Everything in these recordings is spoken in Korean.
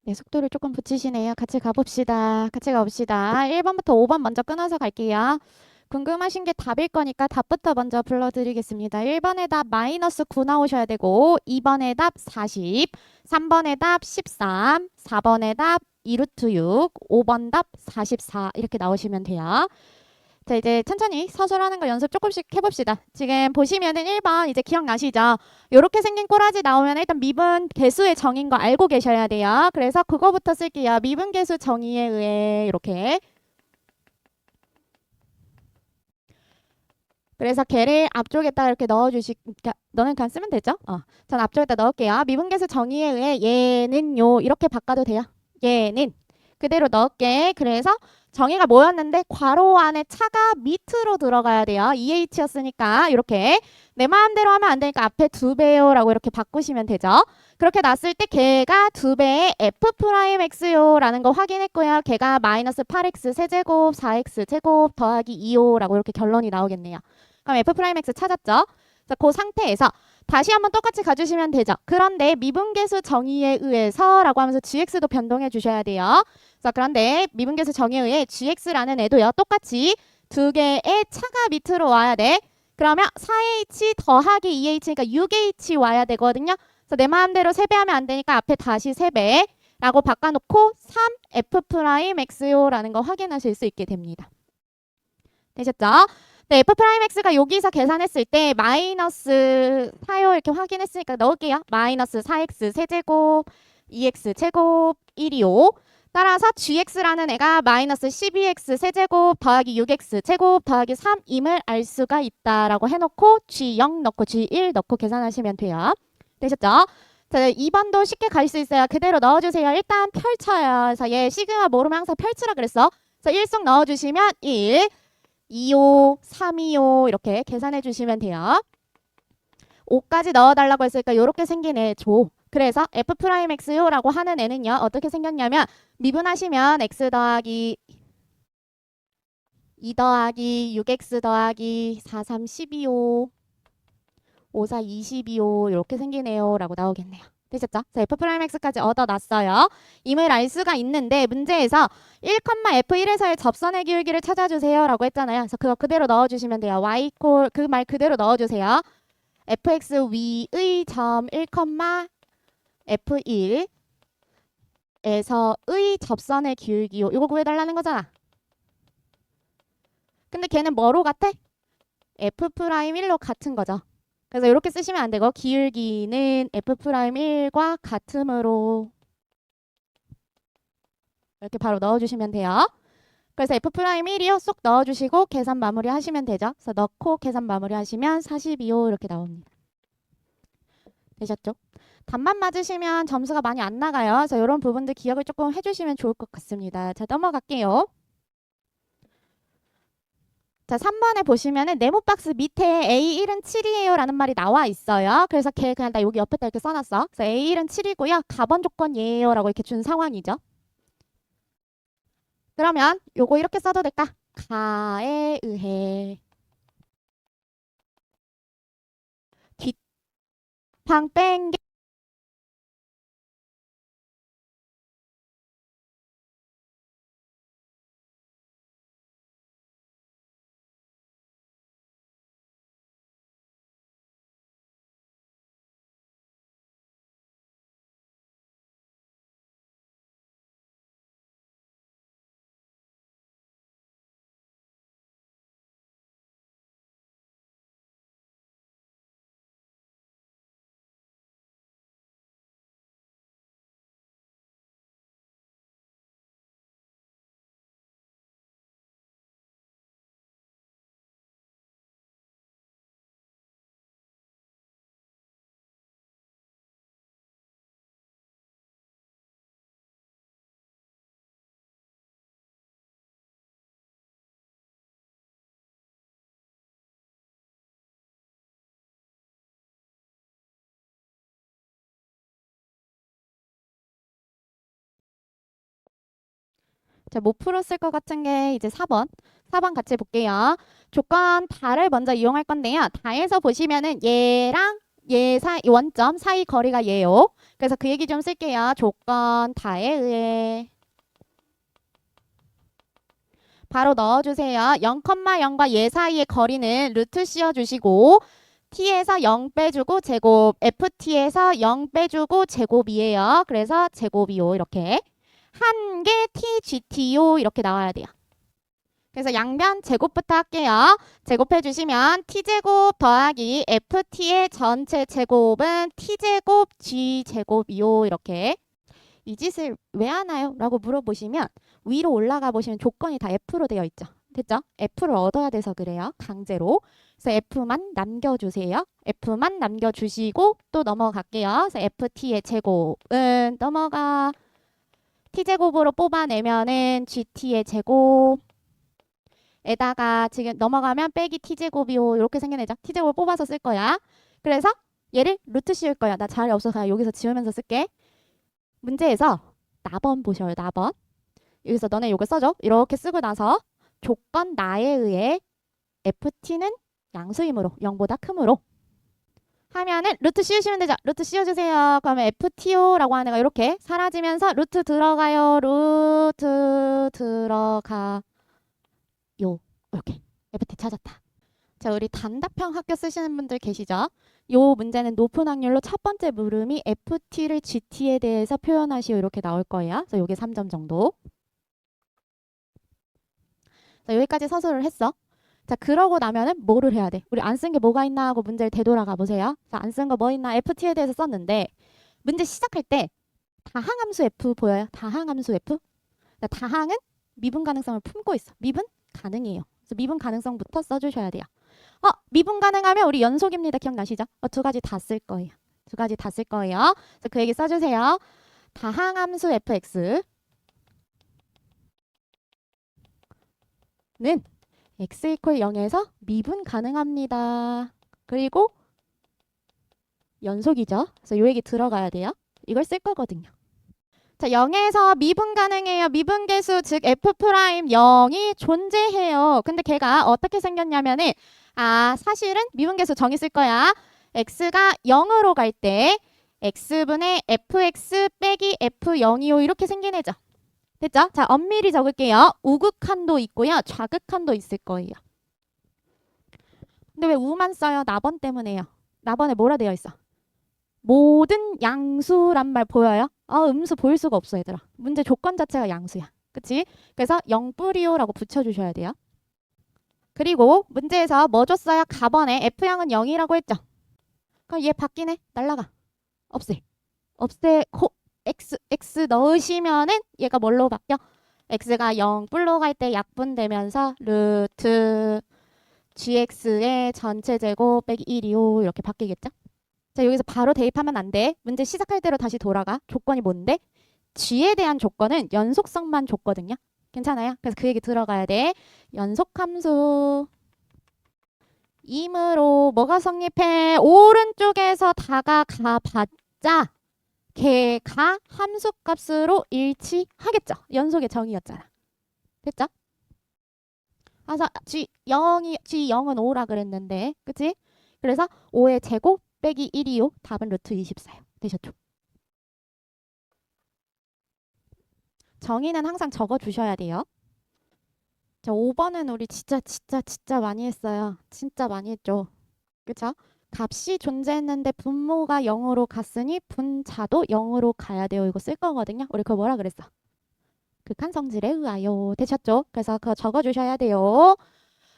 네, 속도를 조금 붙이시네요. 같이 가봅시다. 같이 가봅시다. 1번부터 5번 먼저 끊어서 갈게요. 궁금하신 게 답일 거니까 답부터 먼저 불러드리겠습니다. 1번의 답 마이너스 9 나오셔야 되고 2번의 답 40, 3번의 답 13, 4번의 답 2루트 6, 5번 답 44 이렇게 나오시면 돼요. 자, 이제 천천히 서술하는 거 연습 조금씩 해봅시다. 지금 보시면은 1번 이제 기억나시죠? 요렇게 생긴 꼬라지 나오면 일단 미분 개수의 정의인 거 알고 계셔야 돼요. 그래서 그거부터 쓸게요. 미분 개수 정의에 의해 이렇게. 그래서 걔를 앞쪽에다 이렇게 그러니까 너는 그냥 쓰면 되죠? 전 앞쪽에다 넣을게요. 미분계수 정의에 의해 얘는요 이렇게 바꿔도 돼요. 얘는 그대로 넣을게. 그래서 정의가 뭐였는데 괄호 안에 차가 밑으로 들어가야 돼요. EH였으니까 이렇게 내 마음대로 하면 안 되니까 앞에 2배요 라고 이렇게 바꾸시면 되죠. 그렇게 놨을 때 걔가 2배의 F'X요 라는 거 확인했고요. 걔가 마이너스 8X 세제곱 4X 제곱 더하기 2요 라고 이렇게 결론이 나오겠네요. 그럼 F'X 찾았죠? 자, 그 상태에서 다시 한번 똑같이 가주시면 되죠. 그런데 미분계수 정의에 의해서 라고 하면서 gx도 변동해 주셔야 돼요. 자, 그런데 미분계수 정의에 의해 gx라는 애도요. 똑같이 두 개의 차가 밑으로 와야 돼. 그러면 4h 더하기 2h니까 6h 와야 되거든요. 그래서 내 마음대로 세배하면 안 되니까 앞에 다시 세배 라고 바꿔놓고 3F'X요 라는 거 확인하실 수 있게 됩니다. 되셨죠? 네, F'X가 여기서 계산했을 때 마이너스 4요 이렇게 확인했으니까 넣을게요. 마이너스 4X 세제곱 2X 제곱 1이요. 따라서 gx라는 애가 마이너스 12x 세제곱 더하기 6x 제곱 더하기 3임을 알 수가 있다라고 해놓고 g0 넣고 g1 넣고 계산하시면 돼요. 되셨죠? 자, 2번도 쉽게 갈 수 있어요. 그대로 넣어주세요. 일단 펼쳐요. 그래서 얘 시그마 모르면 항상 펼치라 그랬어. 그래서 1속 넣어주시면 1, 2호, 3이호 이렇게 계산해 주시면 돼요. 5까지 넣어달라고 했으니까 이렇게 생긴 애 줘. 그래서 F'X요라고 하는 애는요. 어떻게 생겼냐면 미분하시면 x 더하기 2 더하기 6x 더하기 4, 3, 12호 5, 4, 22호 이렇게 생긴 애요 라고 나오겠네요. 되셨죠? 자, F'X까지 얻어놨어요. 임을 알 수가 있는데 문제에서 1,F1에서의 접선의 기울기를 찾아주세요 라고 했잖아요. 그래서 그거 그대로 넣어주시면 돼요. y 그 말 그대로 넣어주세요. fx 위의 점 1,F1에서의 접선의 기울기요. 이거 구해달라는 거잖아. 근데 걔는 뭐로 같아? F'1로 같은 거죠. 그래서 이렇게 쓰시면 안 되고 기울기는 F'1과 같으므로 이렇게 바로 넣어주시면 돼요. 그래서 F'1이요. 쏙 넣어주시고 계산 마무리 하시면 되죠. 그래서 넣고 계산 마무리 하시면 42호 이렇게 나옵니다. 되셨죠? 답만 맞으시면 점수가 많이 안 나가요. 그래서 이런 부분들 기억을 조금 해주시면 좋을 것 같습니다. 자, 넘어갈게요. 자, 3번에 보시면은 네모 박스 밑에 A1은 7이에요 라는 말이 나와 있어요. 그래서 걔 그냥 나 여기 옆에다 이렇게 써놨어. 그래서 A1은 7이고요. 가번 조건 예요 라고 이렇게 준 상황이죠. 그러면 요거 이렇게 써도 될까? 가에 의해 뒷방 뺀 게 자, 못 풀었을 것 같은 게 이제 4번. 4번 같이 볼게요. 조건 다를 먼저 이용할 건데요. 다에서 보시면은 얘랑 얘 사이 원점 사이 거리가 얘요. 그래서 그 얘기 좀 쓸게요. 조건 다에 의해 바로 넣어주세요. 0,0과 얘 사이의 거리는 루트 씌워주시고 t에서 0 빼주고 제곱 ft에서 0 빼주고 제곱이에요. 그래서 제곱이요. 이렇게 한 개 tgt요. 이렇게 나와야 돼요. 그래서 양변 제곱부터 할게요. 제곱해 주시면 t제곱 더하기 ft의 전체 제곱은 t제곱 g제곱이요. 이렇게 이 짓을 왜 하나요? 라고 물어보시면 위로 올라가 보시면 조건이 다 F로 되어 있죠. 됐죠? F를 얻어야 돼서 그래요. 강제로. 그래서 F만 남겨주세요. F만 남겨주시고 또 넘어갈게요. 그래서 FT의 제곱은 넘어가. T제곱으로 뽑아내면은 GT의 제곱 에다가 지금 넘어가면 빼기 T제곱이요. 이렇게 생겨내죠. T제곱을 뽑아서 쓸 거야. 그래서 얘를 루트 씌울 거야. 나 자리 없어서 여기서 지우면서 쓸게. 문제에서 나번 보셔요. 나번. 여기서 너네 요거 써줘. 이렇게 쓰고 나서 조건 나에 의해 ft는 양수이므로 0보다 크므로 하면은 루트 씌우시면 되죠. 루트 씌워주세요. 그러면 ft요라고 하는 애가 이렇게 사라지면서 루트 들어가요. 루트 들어가요. 이렇게 ft 찾았다. 자, 우리 단답형 학교 쓰시는 분들 계시죠? 요 문제는 높은 확률로 첫 번째 물음이 ft를 gt에 대해서 표현하시오 이렇게 나올 거예요. 그래서 요게 3점 정도. 자, 여기까지 서술을 했어. 자, 그러고 나면은 뭐를 해야 돼? 우리 안 쓴 게 뭐가 있나 하고 문제를 되돌아가 보세요. 자, 안 쓴 거 뭐 있나? ft에 대해서 썼는데 문제 시작할 때 다항함수 f 보여요? 다항함수 f? 자, 다항은 미분 가능성을 품고 있어. 미분 가능이에요. 그래서 미분 가능성부터 써주셔야 돼요. 미분 가능하면 우리 연속입니다. 기억나시죠? 두 가지 다 쓸 거예요. 두 가지 다 쓸 거예요. 그래서 그 얘기 써주세요. 다항함수 fx는 x 이퀄 0에서 미분 가능합니다. 그리고 연속이죠. 그래서 이 얘기 들어가야 돼요. 이걸 쓸 거거든요. 자, 0에서 미분 가능해요. 미분 계수 즉 f 프라임 0이 존재해요. 근데 걔가 어떻게 생겼냐면은 사실은 미분 계수 정의 쓸 거야. x가 0으로 갈 때 x분의 fx 빼기 f0이요. 이렇게 생긴 애죠. 됐죠? 자, 엄밀히 적을게요. 우극한도 있고요. 좌극한도 있을 거예요. 근데 왜 우만 써요? 나번 때문에요. 나번에 뭐라 되어 있어? 모든 양수란 말 보여요? 음수 보일 수가 없어 얘들아. 문제 조건 자체가 양수야. 그치? 그래서 0뿌리요라고 붙여주셔야 돼요. 그리고 문제에서 뭐 줬어요? 가번에 F형은 0이라고 했죠? 그럼 얘 바뀌네. 날라가. 없애고 x 넣으시면은 얘가 뭘로 바뀌어? x가 0뿔로 갈 때 약분되면서 루트 gx의 전체 제곱 빼기 1이요. 이렇게 바뀌겠죠? 자, 여기서 바로 대입하면 안 돼. 문제 시작할 대로 다시 돌아가. 조건이 뭔데? g에 대한 조건은 연속성만 줬거든요. 괜찮아요? 그래서 그 얘기 들어가야 돼. 연속함수 이므로 뭐가 성립해? 오른쪽에서 다가가봤자 걔가 함수값으로 일치하겠죠. 연속의 정의였잖아. 됐죠? 그래서 G0은 5라 그랬는데 그치? 그래서 5의 제곱 빼기 1이요. 답은 루트 24요. 되셨죠? 정의는 항상 적어주셔야 돼요. 자, 5번은 우리 진짜 많이 했어요. 진짜 많이 했죠. 그쵸? 값이 존재했는데 분모가 0으로 갔으니 분자도 0으로 가야 돼요. 이거 쓸 거거든요. 우리 그거 뭐라 그랬어? 극한 성질에 의하여. 되셨죠? 그래서 그거 적어주셔야 돼요.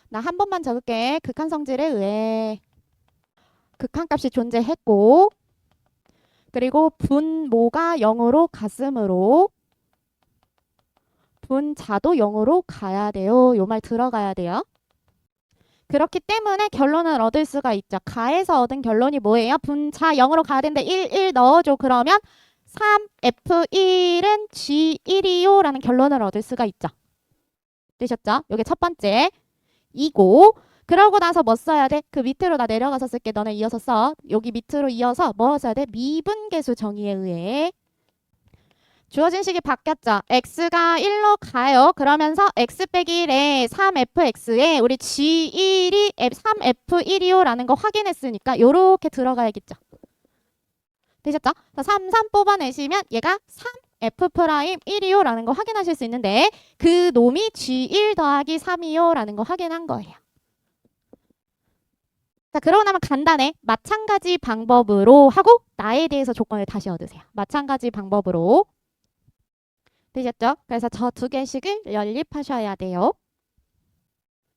나 한 번만 적을게. 극한 성질에 의해 극한값이 존재했고 그리고 분모가 0으로 갔으므로 분자도 0으로 가야 돼요. 요 말 들어가야 돼요. 그렇기 때문에 결론을 얻을 수가 있죠. 가에서 얻은 결론이 뭐예요? 분자 0으로 가야 되는데 1 넣어줘. 그러면 3F1은 G1이요 라는 결론을 얻을 수가 있죠. 되셨죠? 이게 첫 번째 이고 그러고 나서 뭐 써야 돼? 그 밑으로 나 내려가서 쓸게. 너네 이어서 써. 여기 밑으로 이어서 뭐 써야 돼? 미분계수 정의에 의해 주어진 식이 바뀌었죠. x가 1로 가요. 그러면서 x 빼기 1에 3fx에 우리 g1이 3f1이요 라는 거 확인했으니까 요렇게 들어가야겠죠. 되셨죠? 3, 3 뽑아내시면 얘가 3f'1이요 라는 거 확인하실 수 있는데 그 놈이 g1 더하기 3이요 라는 거 확인한 거예요. 자, 그러고 나면 간단해. 마찬가지 방법으로 하고 나에 대해서 조건을 다시 얻으세요. 마찬가지 방법으로. 되셨죠? 그래서 저 두 개씩을 연립하셔야 돼요.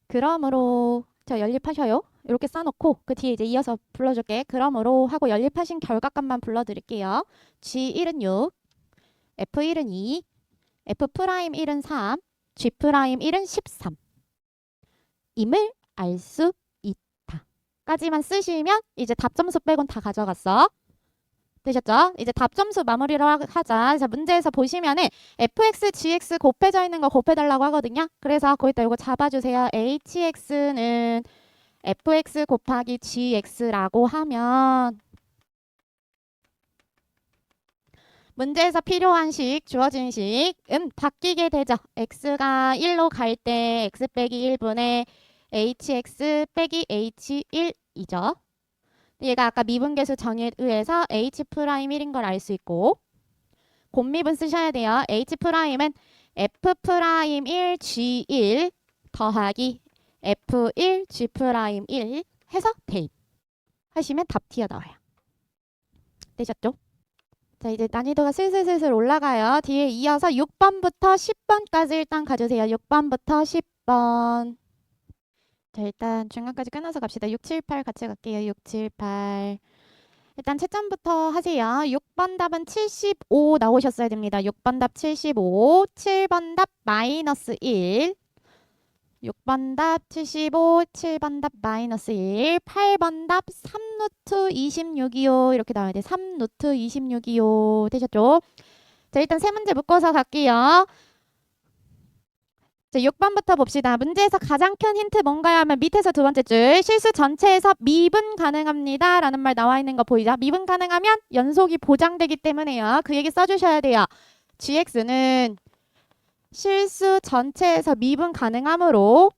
그러므로 저 연립하셔요. 이렇게 써놓고 그 뒤에 이제 이어서 불러줄게. 그러므로 하고 연립하신 결과값만 불러드릴게요. G1은 6, F1은 2, F'1은 3, G'1은 13 임을 알 수 있다. 까지만 쓰시면 이제 답점수 빼곤 다 가져갔어. 되셨죠? 이제 답점수 마무리를 하자. 그래서 문제에서 보시면은 fx, gx 곱해져 있는 거 곱해달라고 하거든요. 그래서 거기다 이거 잡아주세요. hx는 fx 곱하기 gx라고 하면 문제에서 필요한 식, 주어진 식은 바뀌게 되죠. x가 1로 갈 때 x 빼기 1분의 hx 빼기 h1이죠. 얘가 아까 미분계수 정의에 의해서 h'1인 걸 알 수 있고 곱미분 쓰셔야 돼요. h'은 f'1 g1 더하기 f1 g'1 해서 대입 하시면 답 튀어나와요. 되셨죠? 자, 이제 난이도가 슬슬 올라가요. 뒤에 이어서 6번부터 10번까지 일단 가주세요. 6번부터 10번. 자, 일단 중간까지 끊어서 갑시다. 6, 7, 8 같이 갈게요. 6, 7, 8. 일단 채점부터 하세요. 6번 답은 75 나오셨어야 됩니다. 6번 답 75, 7번 답 마이너스 1, 6번 답 75, 7번 답 마이너스 1, 8번 답 3루트 26이요. 이렇게 나와야 돼. 3루트 26이요. 되셨죠? 자, 일단 세 문제 묶어서 갈게요. 자, 6번부터 봅시다. 문제에서 가장 큰 힌트 뭔가요 하면 밑에서 두 번째 줄 실수 전체에서 미분 가능합니다 라는 말 나와 있는 거 보이죠? 미분 가능하면 연속이 보장되기 때문에요. 그 얘기 써주셔야 돼요. gx는 실수 전체에서 미분 가능하므로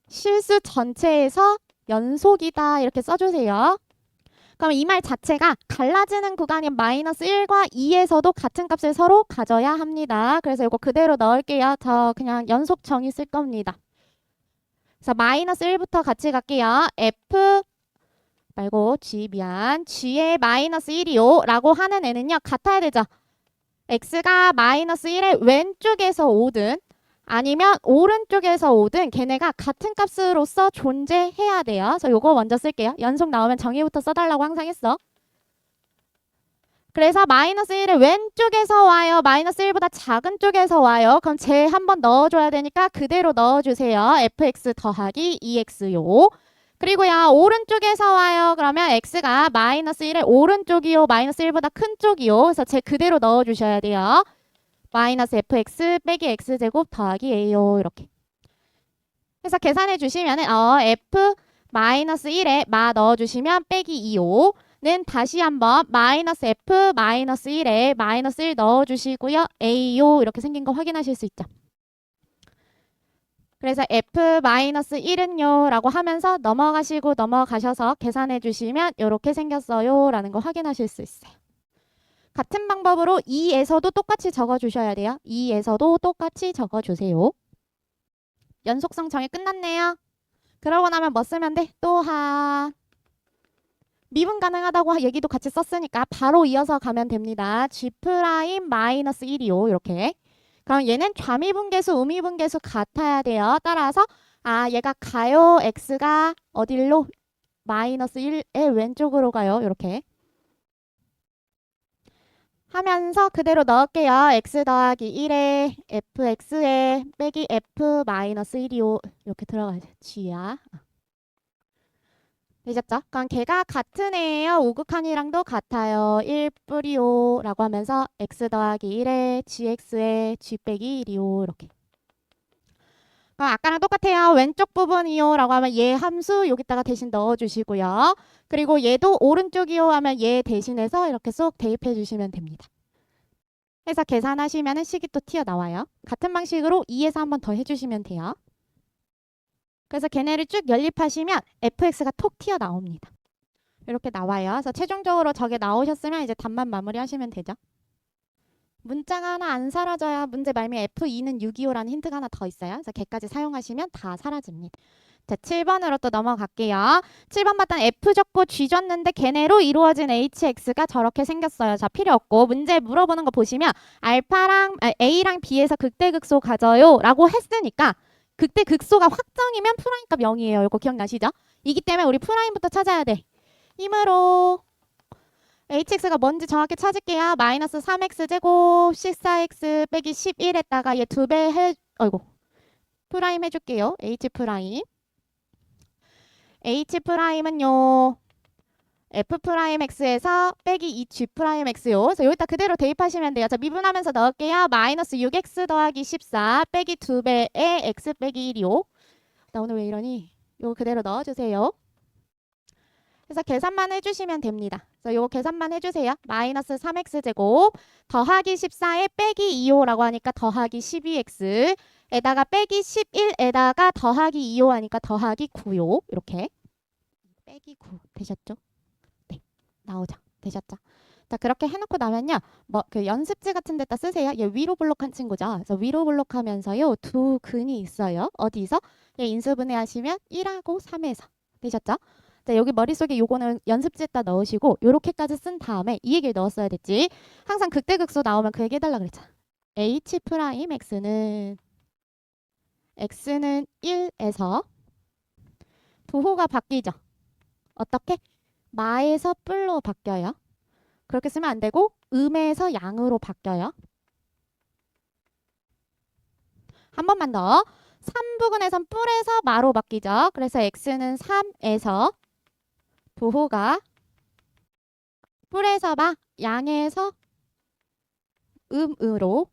실수 전체에서 연속이다 이렇게 써주세요. 그럼 이 말 자체가 갈라지는 구간인 마이너스 1과 2에서도 같은 값을 서로 가져야 합니다. 그래서 이거 그대로 넣을게요. 저 그냥 연속 정의 쓸 겁니다. 그래서 마이너스 1부터 같이 갈게요. f 말고 g 미안. g의 마이너스 1이요 라고 하는 애는요. 같아야 되죠. x가 마이너스 1의 왼쪽에서 오든 아니면 오른쪽에서 오든 걔네가 같은 값으로서 존재해야 돼요. 그래서 요거 먼저 쓸게요. 연속 나오면 정의부터 써달라고 항상 했어. 그래서 마이너스 1을 왼쪽에서 와요. 마이너스 1보다 작은 쪽에서 와요. 그럼 제 한번 넣어줘야 되니까 그대로 넣어주세요. fx 더하기 2x요. 그리고요. 오른쪽에서 와요. 그러면 x가 마이너스 1의 오른쪽이요. 마이너스 1보다 큰 쪽이요. 그래서 제 그대로 넣어주셔야 돼요. 마이너스 fx 빼기 x제곱 더하기 a요. 이렇게. 그래서 계산해 주시면 f 마이너스 1에 마 넣어주시면 빼기 2요는 다시 한번 마이너스 f 마이너스 1에 마이너스 1 넣어주시고요. a요. 이렇게 생긴 거 확인하실 수 있죠. 그래서 f 마이너스 1은요 라고 하면서 넘어가셔서 계산해 주시면 이렇게 생겼어요 라는 거 확인하실 수 있어요. 같은 방법으로 2에서도 똑같이 적어주셔야 돼요. 2에서도 똑같이 적어주세요. 연속성 정의 끝났네요. 그러고 나면 뭐 쓰면 돼? 또한 미분 가능하다고 얘기도 같이 썼으니까 바로 이어서 가면 됩니다. g 프라임 마이너스 1이요. 이렇게. 그럼 얘는 좌미분계수, 우미분계수 같아야 돼요. 따라서 얘가 가요. x가 어딜로? 마이너스 1의 왼쪽으로 가요. 이렇게. 하면서 그대로 넣을게요. x 더하기 1에 fx에 빼기 f 마이너스 1이요. 이렇게 들어가야 돼. g야. 되셨죠? 그럼 걔가 같은 애예요. 우극한이랑도 같아요. 1뿌리요 라고 하면서 x 더하기 1에 gx에 g 빼기 1이요. 이렇게. 그럼 아까랑 똑같아요. 왼쪽 부분이요 라고 하면 얘 함수 여기다가 대신 넣어주시고요. 그리고 얘도 오른쪽이요 하면 얘 대신해서 이렇게 쏙 대입해 주시면 됩니다. 해서 계산하시면 식이 또 튀어나와요. 같은 방식으로 2에서 한 번 더 해주시면 돼요. 그래서 걔네를 쭉 연립하시면 fx가 톡 튀어나옵니다. 이렇게 나와요. 그래서 최종적으로 저게 나오셨으면 이제 답만 마무리하시면 되죠. 문자가 하나 안 사라져야 문제 말미에 F2는 625라는 힌트가 하나 더 있어요. 그래서 걔까지 사용하시면 다 사라집니다. 자, 7번으로 또 넘어갈게요. 7번 봤던 F 적고 G 줬는데 걔네로 이루어진 HX가 저렇게 생겼어요. 자, 필요 없고 문제 물어보는 거 보시면 A랑 B에서 극대극소 가져요 라고 했으니까 극대극소가 확정이면 프라임값 0이에요. 이거 기억나시죠? 이기 때문에 우리 프라임부터 찾아야 돼. 힘으로 hx가 뭔지 정확히 찾을게요. 마이너스 3x제곱 14x 빼기 11에다가 얘 2배 프라임 해줄게요. h 프라임. h 프라임은요. f 프라임 x에서 빼기 2g 프라임 x요. 그래서 여기다 그대로 대입하시면 돼요. 자, 미분하면서 넣을게요. 마이너스 6x 더하기 14 빼기 2배의 x 빼기 1이요. 나 오늘 왜 이러니? 이거 그대로 넣어주세요. 그래서 계산만 해주시면 됩니다. 그래서 요거 계산만 해주세요. 마이너스 3x제곱 더하기 14에 빼기 2호라고 하니까 더하기 12x에다가 빼기 11에다가 더하기 2호 하니까 더하기 9요. 이렇게 빼기 9 되셨죠? 네, 나오죠. 되셨죠? 자, 그렇게 해놓고 나면요. 뭐 그 연습지 같은 데다 쓰세요. 얘 위로 블록한 친구죠. 그래서 위로 블록하면서요. 두 근이 있어요. 어디서? 얘 인수분해 하시면 1하고 3에서 되셨죠? 자, 여기 머릿속에 요거는 연습지에다 넣으시고 요렇게까지 쓴 다음에 이 얘기를 넣었어야 됐지. 항상 극대극소 나오면 그 얘기 해달라 그랬잖아. h 프라임 x는 1에서 부호가 바뀌죠. 어떻게? 마에서 뿔로 바뀌어요. 그렇게 쓰면 안 되고 음에서 양으로 바뀌어요. 한 번만 더. 3부근에선 뿔에서 마로 바뀌죠. 그래서 x는 3에서 부호가 뿔에서 마, 양에서 음으로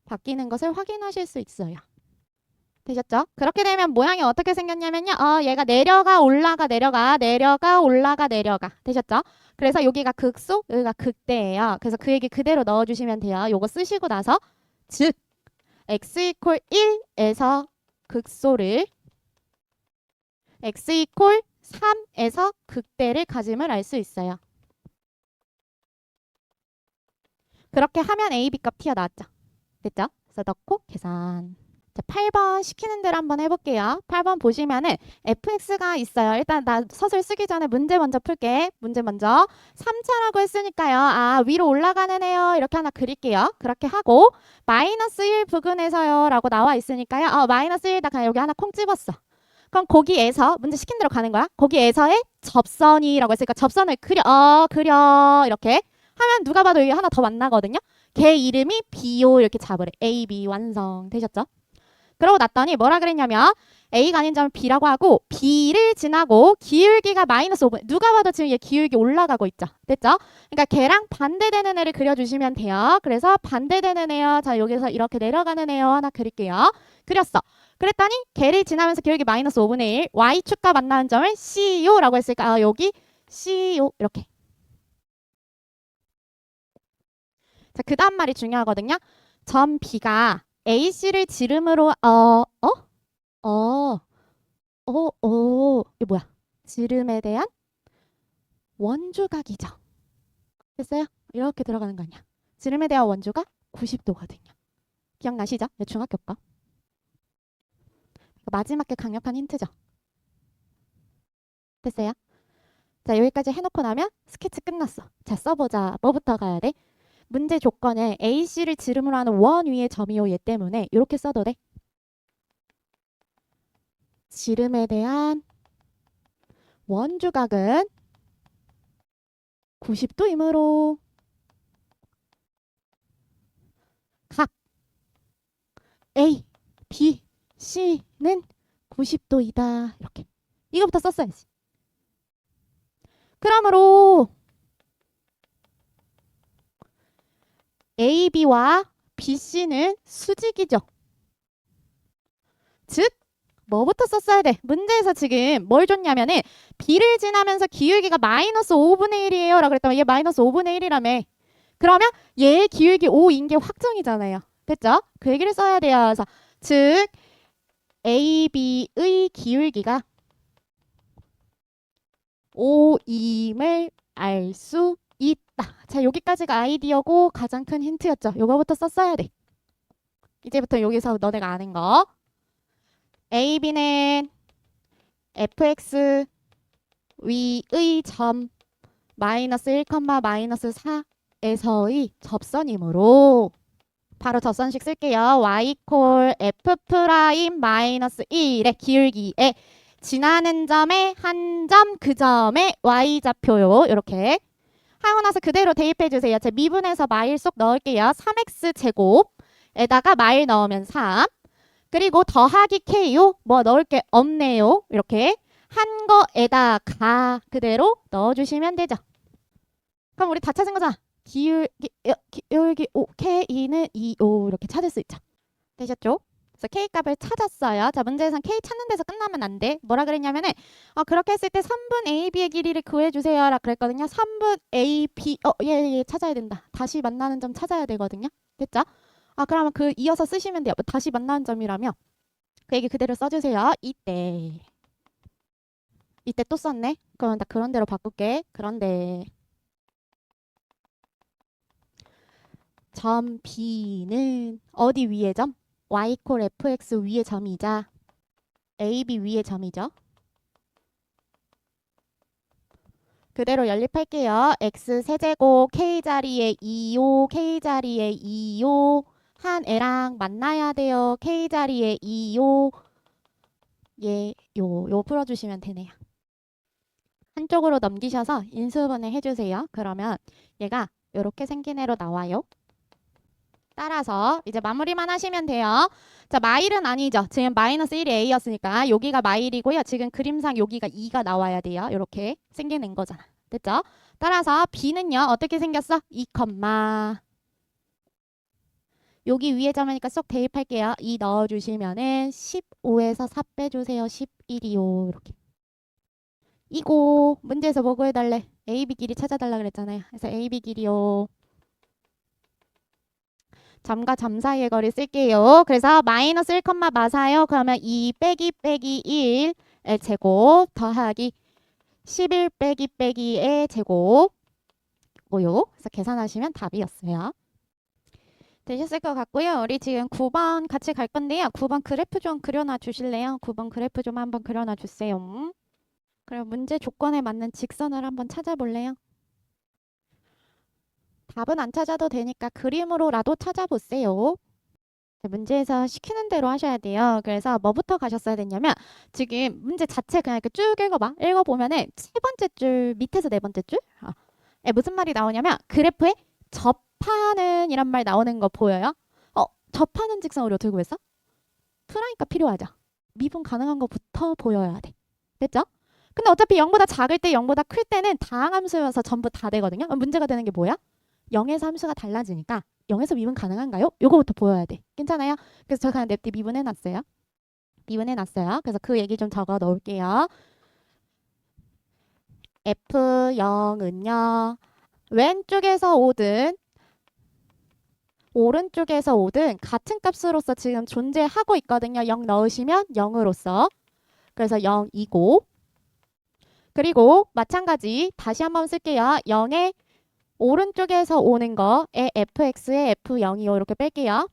바뀌는 것을 확인하실 수 있어요. 되셨죠? 그렇게 되면 모양이 어떻게 생겼냐면요. 얘가 내려가 올라가 내려가 내려가 올라가 내려가. 되셨죠? 그래서 여기가 극소, 여기가 극대예요. 그래서 그 얘기 그대로 넣어주시면 돼요. 요거 쓰시고 나서 즉 x 이퀄 1에서 극소를 x 이퀄 3에서 극대를 가짐을 알 수 있어요. 그렇게 하면 A, B 값 튀어나왔죠. 됐죠? 그래서 넣고 계산. 자, 8번 시키는 대로 한번 해볼게요. 8번 보시면은 fx가 있어요. 일단 나 서술 쓰기 전에 문제 먼저 풀게. 문제 먼저. 3차라고 했으니까요. 위로 올라가는 애요. 이렇게 하나 그릴게요. 그렇게 하고 마이너스 1 부근에서요 라고 나와 있으니까요. 마이너스 1다 그냥 여기 하나 콩 집었어. 그럼 거기에서 문제 시킨 대로 가는 거야. 거기에서의 접선이라고 했으니까 접선을 그려 이렇게 하면 누가 봐도 여기 하나 더 만나거든요. 걔 이름이 B요 이렇게 잡으래. A, B 완성 되셨죠? 그러고 났더니 뭐라 그랬냐면 A가 아닌 점을 B라고 하고 B를 지나고 기울기가 마이너스 5분. 누가 봐도 지금 얘 기울기 올라가고 있죠. 됐죠? 그러니까 걔랑 반대되는 애를 그려주시면 돼요. 그래서 반대되는 애요. 자, 여기서 이렇게 내려가는 애요. 하나 그릴게요. 그렸어. 그랬더니 걔를 지나면서 기울기 마이너스 5분의 1 Y축과 만나는 점을 CO라고 했으니까 여기 CO 이렇게. 자, 그 다음 말이 중요하거든요. 점 B가 AC를 지름으로 이게 뭐야? 지름에 대한 원주각이죠. 됐어요? 이렇게 들어가는 거 아니야. 지름에 대한 원주각 90도거든요. 기억나시죠? 중학교 거. 마지막에 강력한 힌트죠. 됐어요? 자, 여기까지 해놓고 나면 스케치 끝났어. 자, 써보자. 뭐부터 가야 돼? 문제 조건에 AC를 지름으로 하는 원 위의 점이요. 얘 때문에 이렇게 써도 돼. 지름에 대한 원주각은 90도이므로 각 A, B, C는 90도이다. 이렇게. 이거부터 썼어야지. 그러므로 AB와 BC는 수직이죠. 즉 뭐부터 썼어야 돼? 문제에서 지금 뭘 줬냐면은 B를 지나면서 기울기가 마이너스 5분의 1이에요 라고 그랬더니 얘 마이너스 5분의 1이라며. 그러면 얘의 기울기 5인 게 확정이잖아요. 됐죠? 그 얘기를 써야 돼요. 그래서 즉 AB의 기울기가 5임을 알 수 있다. 자, 여기까지가 아이디어고 가장 큰 힌트였죠. 요거부터 썼어야 돼. 이제부터 여기서 너네가 아는 거. AB는 fx 위의 점 마이너스 1, 마이너스 4에서의 접선이므로 바로 접선식 쓸게요. y 콜 f 프라임 마이너스 1의 기울기에 지나는 점에 한 점 그 점에 y좌표요. 이렇게 하고 나서 그대로 대입해 주세요. 제 미분해서 마일 쏙 넣을게요. 3x 제곱에다가 마일 넣으면 3. 그리고 더하기 k요. 뭐 넣을 게 없네요. 이렇게 한 거에다가 그대로 넣어주시면 되죠. 그럼 우리 다 찾은 거잖아. 기울기 5, k는 2, 5 이렇게 찾을 수 있죠. 되셨죠? 그래서 k 값을 찾았어요. 자, 문제에선 k 찾는 데서 끝나면 안 돼. 뭐라 그랬냐면은 그렇게 했을 때 3분 AB의 길이를 구해주세요 라 그랬거든요. 3분 AB 예, 찾아야 된다. 다시 만나는 점 찾아야 되거든요. 됐죠? 그러면 그 이어서 쓰시면 돼요. 다시 만나는 점이라며 그 얘기 그대로 써주세요. 이때 또 썼네. 그럼 나 그런 대로 바꿀게. 그런데 점 B는 어디 위의 점? y 콜 fx 위의 점이자 AB 위의 점이죠. 그대로 연립할게요. x 세제곱 k 자리에 2요, k 자리에 2요, 한 애랑 만나야 돼요. k 자리에 2요, 예, 요 풀어주시면 되네요. 한쪽으로 넘기셔서 인수분해 해주세요. 그러면 얘가 이렇게 생긴 애로 나와요. 따라서 이제 마무리만 하시면 돼요. 자, 마일은 아니죠. 지금 마이너스 1이 A였으니까 여기가 마일이고요. 지금 그림상 여기가 2가 나와야 돼요. 이렇게 생겨낸 거잖아. 됐죠? 따라서 B는요. 어떻게 생겼어? 2, 여기 위에 점이니까 쏙 대입할게요. 2 넣어주시면은 15에서 4 빼주세요. 11이요. 이렇게. 이거 문제에서 뭐 구해달래? AB 길이 찾아달라 그랬잖아요. 그래서 AB 길이요. 점과 점 사이의 거리 쓸게요. 그래서 마이너스 1, 마사요. 그러면 2 빼기 1의 제곱 더하기 11 빼기 2의 제곱 뭐요? 그래서 계산하시면 답이었어요. 되셨을 것 같고요. 우리 지금 9번 같이 갈 건데요. 9번 그래프 좀 그려놔 주실래요? 9번 그래프 좀 한번 그려놔 주세요. 그리고 문제 조건에 맞는 직선을 한번 찾아볼래요? 답은 안 찾아도 되니까 그림으로라도 찾아보세요. 문제에서 시키는 대로 하셔야 돼요. 그래서 뭐부터 가셨어야 됐냐면 지금 문제 자체 그냥 이렇게 쭉 읽어봐. 읽어보면은 세 번째 줄 밑에서 네 번째 줄? 무슨 말이 나오냐면 그래프에 접하는 이란 말 나오는 거 보여요? 접하는 직선 우리 어떻게 구했어? 프라니까 필요하죠. 미분 가능한 거부터 보여야 돼. 됐죠? 근데 어차피 0보다 작을 때 0보다 클 때는 다항함수여서 전부 다 되거든요. 문제가 되는 게 뭐야? 0에서 함수가 달라지니까 0에서 미분 가능한가요? 요거부터 보여야 돼. 괜찮아요? 그래서 제가 그냥 냅디 미분해놨어요. 그래서 그 얘기 좀 적어 놓을게요. F0은요. 왼쪽에서 오든 오른쪽에서 오든 같은 값으로서 지금 존재하고 있거든요. 0 넣으시면 0으로서. 그래서 0이고 그리고 마찬가지 다시 한번 쓸게요. 0의 오른쪽에서 오는 거에 fx에 f0이요. 이렇게 뺄게요.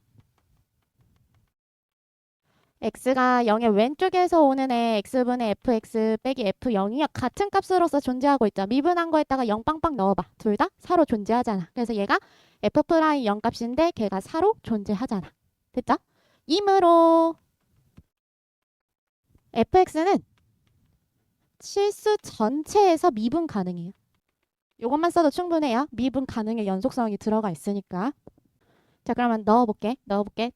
x가 0의 왼쪽에서 오는 애 x분의 fx 빼기 f0이요. 같은 값으로서 존재하고 있죠. 미분한 거에다가 0 빵빵 넣어봐. 둘 다 4로 존재하잖아. 그래서 얘가 f' 0 값인데 걔가 4로 존재하잖아. 됐죠? 이므로 fx는 실수 전체에서 미분 가능해요. 요것만 써도 충분해요. 미분 가능의 연속성이 들어가 있으니까. 자, 그러면 넣어볼게.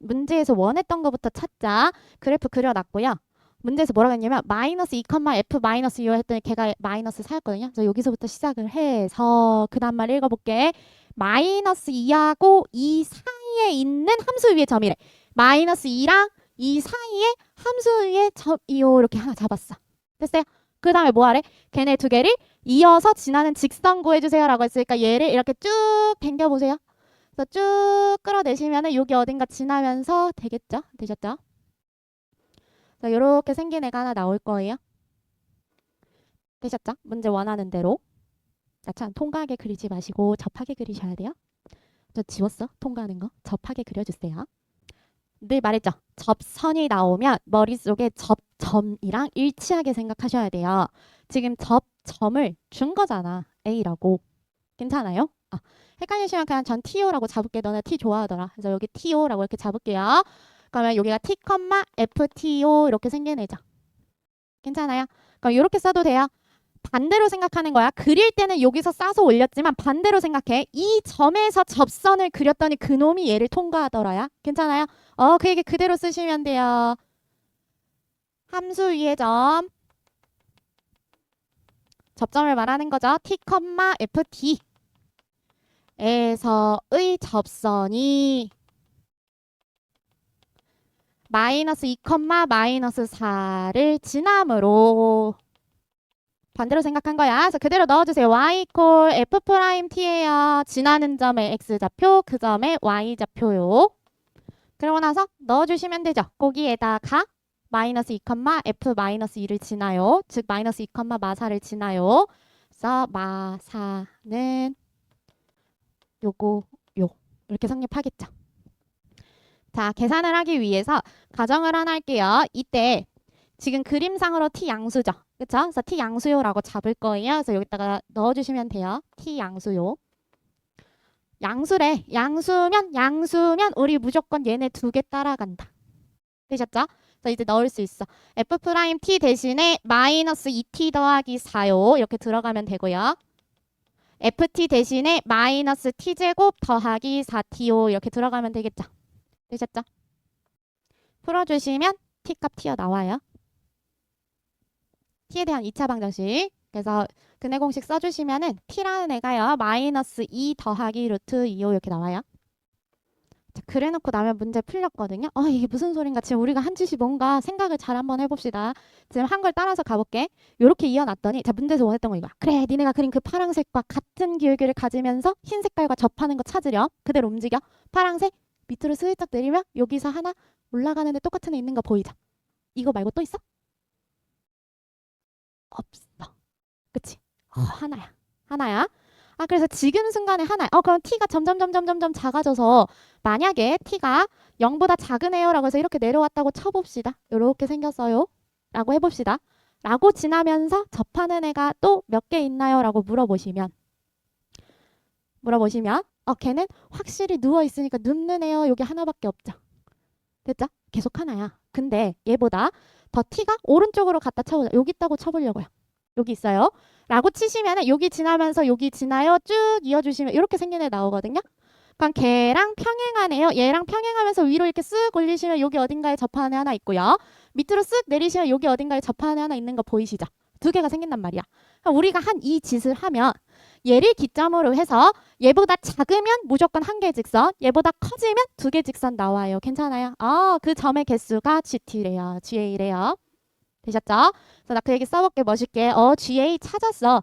문제에서 원했던 것부터 찾자. 그래프 그려놨고요. 문제에서 뭐라고 했냐면 마이너스 2, f 마이너스 2 했더니 걔가 마이너스 4였거든요. 그래서 여기서부터 시작을 해서 그 다음 말 읽어볼게. 마이너스 2하고 2 사이에 있는 함수 위의 점이래. 마이너스 2랑 2 사이에 함수 위의 점이요. 이렇게 하나 잡았어. 됐어요? 그 다음에 뭐 하래? 걔네 두 개를 이어서 지나는 직선 구해주세요라고 했으니까 얘를 이렇게 쭉 당겨보세요. 그래서 쭉 끌어내시면은 여기 어딘가 지나면서 되겠죠? 되셨죠? 자, 요렇게 생긴 애가 하나 나올 거예요. 되셨죠? 문제 원하는 대로. 자, 참 통과하게 그리지 마시고 접하게 그리셔야 돼요. 저 지웠어? 통과하는 거. 접하게 그려주세요. 늘 말했죠? 접선이 나오면 머릿속에 접점이랑 일치하게 생각하셔야 돼요. 지금 접점을 준 거잖아. A라고. 괜찮아요? 아, 헷갈리시면 그냥 전 TO라고 잡을게. 너네 T 좋아하더라. 그래서 여기 TO라고 이렇게 잡을게요. 그러면 여기가 T, FTO 이렇게 생긴 애죠. 괜찮아요? 그럼 이렇게 써도 돼요. 반대로 생각하는 거야. 그릴 때는 여기서 싸서 올렸지만 반대로 생각해. 이 점에서 접선을 그렸더니 그놈이 얘를 통과하더라야. 괜찮아요? 그 얘기 그대로 쓰시면 돼요. 함수 위의 점. 접점을 말하는 거죠. T, FT. 에서의 접선이 마이너스 2, 마이너스 4를 지남으로 반대로 생각한 거야. 그래서 그대로 넣어주세요. y 콜 f 프라임 t예요. 지나는 점의 x좌표, 그 점의 y좌표요. 그러고 나서 넣어주시면 되죠. 거기에다가 마이너스 2, f 마이너스 2를 지나요. 즉 마이너스 2, 마사를 지나요. 그래서 마사는 요거 요 이렇게 성립하겠죠. 자, 계산을 하기 위해서 가정을 하나 할게요. 이때 지금 그림상으로 t 양수죠. 그쵸? 그래서 t 양수요라고 잡을 거예요. 그래서 여기다가 넣어주시면 돼요. t 양수요. 양수래. 양수면 우리 무조건 얘네 두 개 따라간다. 되셨죠? 그래서 이제 넣을 수 있어. f 프라임 t 대신에 마이너스 2t 더하기 4요. 이렇게 들어가면 되고요. ft 대신에 마이너스 t제곱 더하기 4t요. 이렇게 들어가면 되겠죠. 되셨죠? 풀어주시면 t값 튀어나와요. t에 대한 2차 방정식. 그래서 근해 공식 써주시면은 t라는 애가요. 마이너스 2 더하기 루트 2요. 이렇게 나와요. 자, 그래놓고 나면 문제 풀렸거든요. 이게 무슨 소린가. 지금 우리가 한 짓이 뭔가 생각을 잘 한번 해봅시다. 지금 한 걸 따라서 가볼게. 요렇게 이어놨더니 자, 문제에서 원했던 거 이거야. 그래, 니네가 그린 그 파란색과 같은 기울기를 가지면서 흰 색깔과 접하는 거 찾으렴. 그대로 움직여. 파란색 밑으로 슬쩍 내리면 여기서 하나 올라가는데 똑같은 애 있는 거 보이죠? 이거 말고 또 있어? 없어. 그치? 하나야. 하나야. 그래서 지금 순간에 하나야. 그럼 t가 점점 작아져서 만약에 t가 0보다 작은 애요라고 해서 이렇게 내려왔다고 쳐봅시다. 이렇게 생겼어요. 라고 해봅시다. 라고 지나면서 접하는 애가 또 몇 개 있나요? 라고 물어보시면 걔는 확실히 누워있으니까 눕는 애요. 여기 하나밖에 없죠. 됐죠? 계속 하나야. 근데 얘보다 더 t가 오른쪽으로 갖다 쳐보자. 여기 있다고 쳐보려고요. 여기 있어요. 라고 치시면 여기 지나면서 여기 지나요. 쭉 이어주시면 이렇게 생긴 애 나오거든요. 그럼 걔랑 평행하네요. 얘랑 평행하면서 위로 이렇게 쓱 올리시면 여기 어딘가에 접하는 애 하나 있고요. 밑으로 쓱 내리시면 여기 어딘가에 접하는 애 하나 있는 거 보이시죠? 두 개가 생긴단 말이야. 그럼 우리가 한 이 짓을 하면 얘를 기점으로 해서 얘보다 작으면 무조건 한 개 직선, 얘보다 커지면 두 개 직선 나와요. 괜찮아요? 그 점의 개수가 GT래요. GA래요. 되셨죠? 그래서 나 그 얘기 써볼게. 멋있게. GA 찾았어.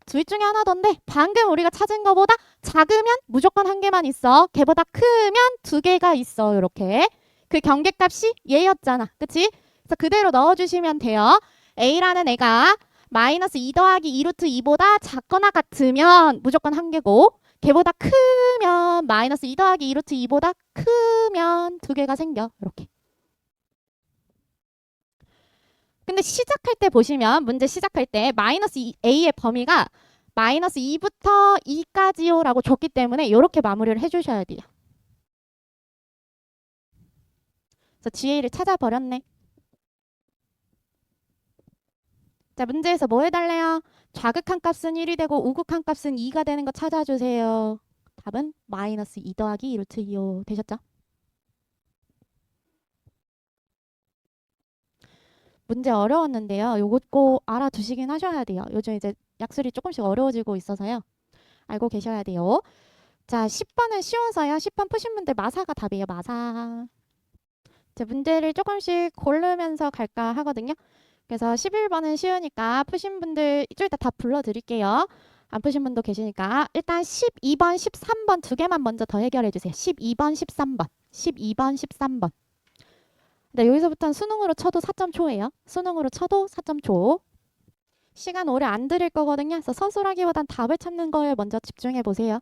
둘 중에 하나던데 방금 우리가 찾은 거보다 작으면 무조건 한 개만 있어. 걔보다 크면 두 개가 있어. 이렇게. 그 경계값이 얘였잖아. 그치? 그래서 그대로 넣어주시면 돼요. A라는 애가 마이너스 2 더하기 2 루트 2보다 작거나 같으면 무조건 한 개고 걔보다 크면 마이너스 2 더하기 2 루트 2보다 크면 두 개가 생겨. 이렇게. 근데 시작할 때 보시면 문제 시작할 때 마이너스 a의 범위가 마이너스 2부터 2까지요 라고 줬기 때문에 이렇게 마무리를 해주셔야 돼요. 그래서 GA를 찾아버렸네. 자, 문제에서 뭐 해달래요? 좌극한 값은 1이 되고 우극한 값은 2가 되는 거 찾아주세요. 답은 마이너스 2 더하기 2 루트 2요. 되셨죠? 문제 어려웠는데요. 요거 꼭 알아두시긴 하셔야 돼요. 요즘 이제 약술이 조금씩 어려워지고 있어서요. 알고 계셔야 돼요. 자, 10번은 쉬워서요. 10번 푸신 분들 마사가 답이에요. 마사. 자, 문제를 조금씩 고르면서 갈까 하거든요. 그래서 11번은 쉬우니까 푸신 분들 좀 이따 다 불러드릴게요. 안 푸신 분도 계시니까 일단 12번, 13번 두 개만 먼저 더 해결해 주세요. 12번, 13번. 12번, 13번. 근데 여기서부터는 수능으로 쳐도 4점 초예요. 수능으로 쳐도 4점 초. 시간 오래 안 들일 거거든요. 그래서 서술하기보단 답을 찾는 거에 먼저 집중해 보세요.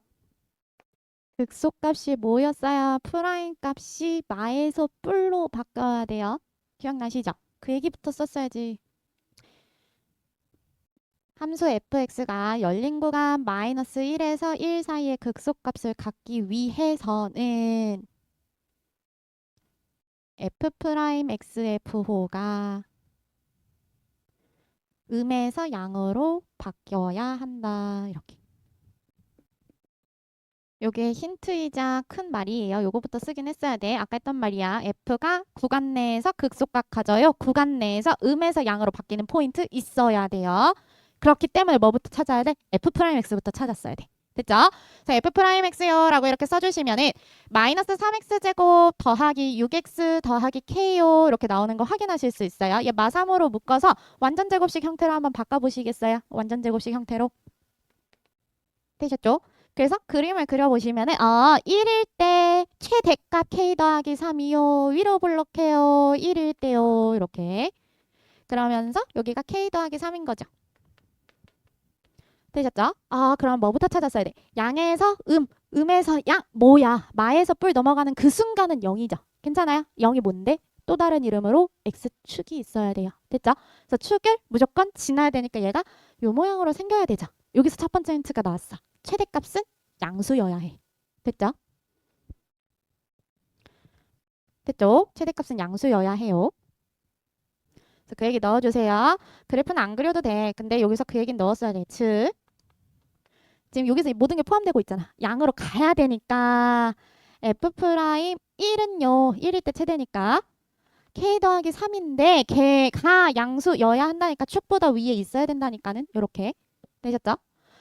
극소값이 뭐였어요? 프라임 값이 마에서 뿔로 바꿔야 돼요. 기억나시죠? 그 얘기부터 썼어야지. 함수 fx가 열린 구간 마이너스 1에서 1 사이의 극소값을 갖기 위해서는 f'xf호가 음에서 양으로 바뀌어야 한다. 이렇게. 요게 힌트이자 큰 말이에요. 요거부터 쓰긴 했어야 돼. 아까 했던 말이야. f가 구간 내에서 극소값 가져요. 구간 내에서 음에서 양으로 바뀌는 포인트 있어야 돼요. 그렇기 때문에 뭐부터 찾아야 돼? f'x부터 찾았어야 돼. 됐죠? 자, f'x요 라고 이렇게 써주시면은 마이너스 3x제곱 더하기 6x 더하기 k요 이렇게 나오는 거 확인하실 수 있어요. 얘 마삼으로 묶어서 완전제곱식 형태로 한번 바꿔보시겠어요? 완전제곱식 형태로. 되셨죠? 그래서 그림을 그려보시면은 1일 때 최대값 k 더하기 3이요. 위로 블록해요. 1일 때요. 이렇게. 그러면서 여기가 k 더하기 3인 거죠. 되셨죠? 그럼 뭐부터 찾았어야 돼? 양에서 음에서 양, 뭐야? 마에서 뿔 넘어가는 그 순간은 0이죠. 괜찮아요? 0이 뭔데? 또 다른 이름으로 x축이 있어야 돼요. 됐죠? 그래서 축을 무조건 지나야 되니까 얘가 요 모양으로 생겨야 되죠. 여기서 첫 번째 힌트가 나왔어. 최대값은 양수여야 해. 됐죠? 됐죠? 최대값은 양수여야 해요. 그래서 그 얘기 넣어주세요. 그래프는 안 그려도 돼. 근데 여기서 그 얘기는 넣었어야 돼. 즉 지금 여기서 모든 게 포함되고 있잖아. 양으로 가야 되니까 f'1은요. 1일 때 최대니까 k 더하기 3인데 걔가 양수여야 한다니까 축보다 위에 있어야 된다니까는 이렇게 되셨죠?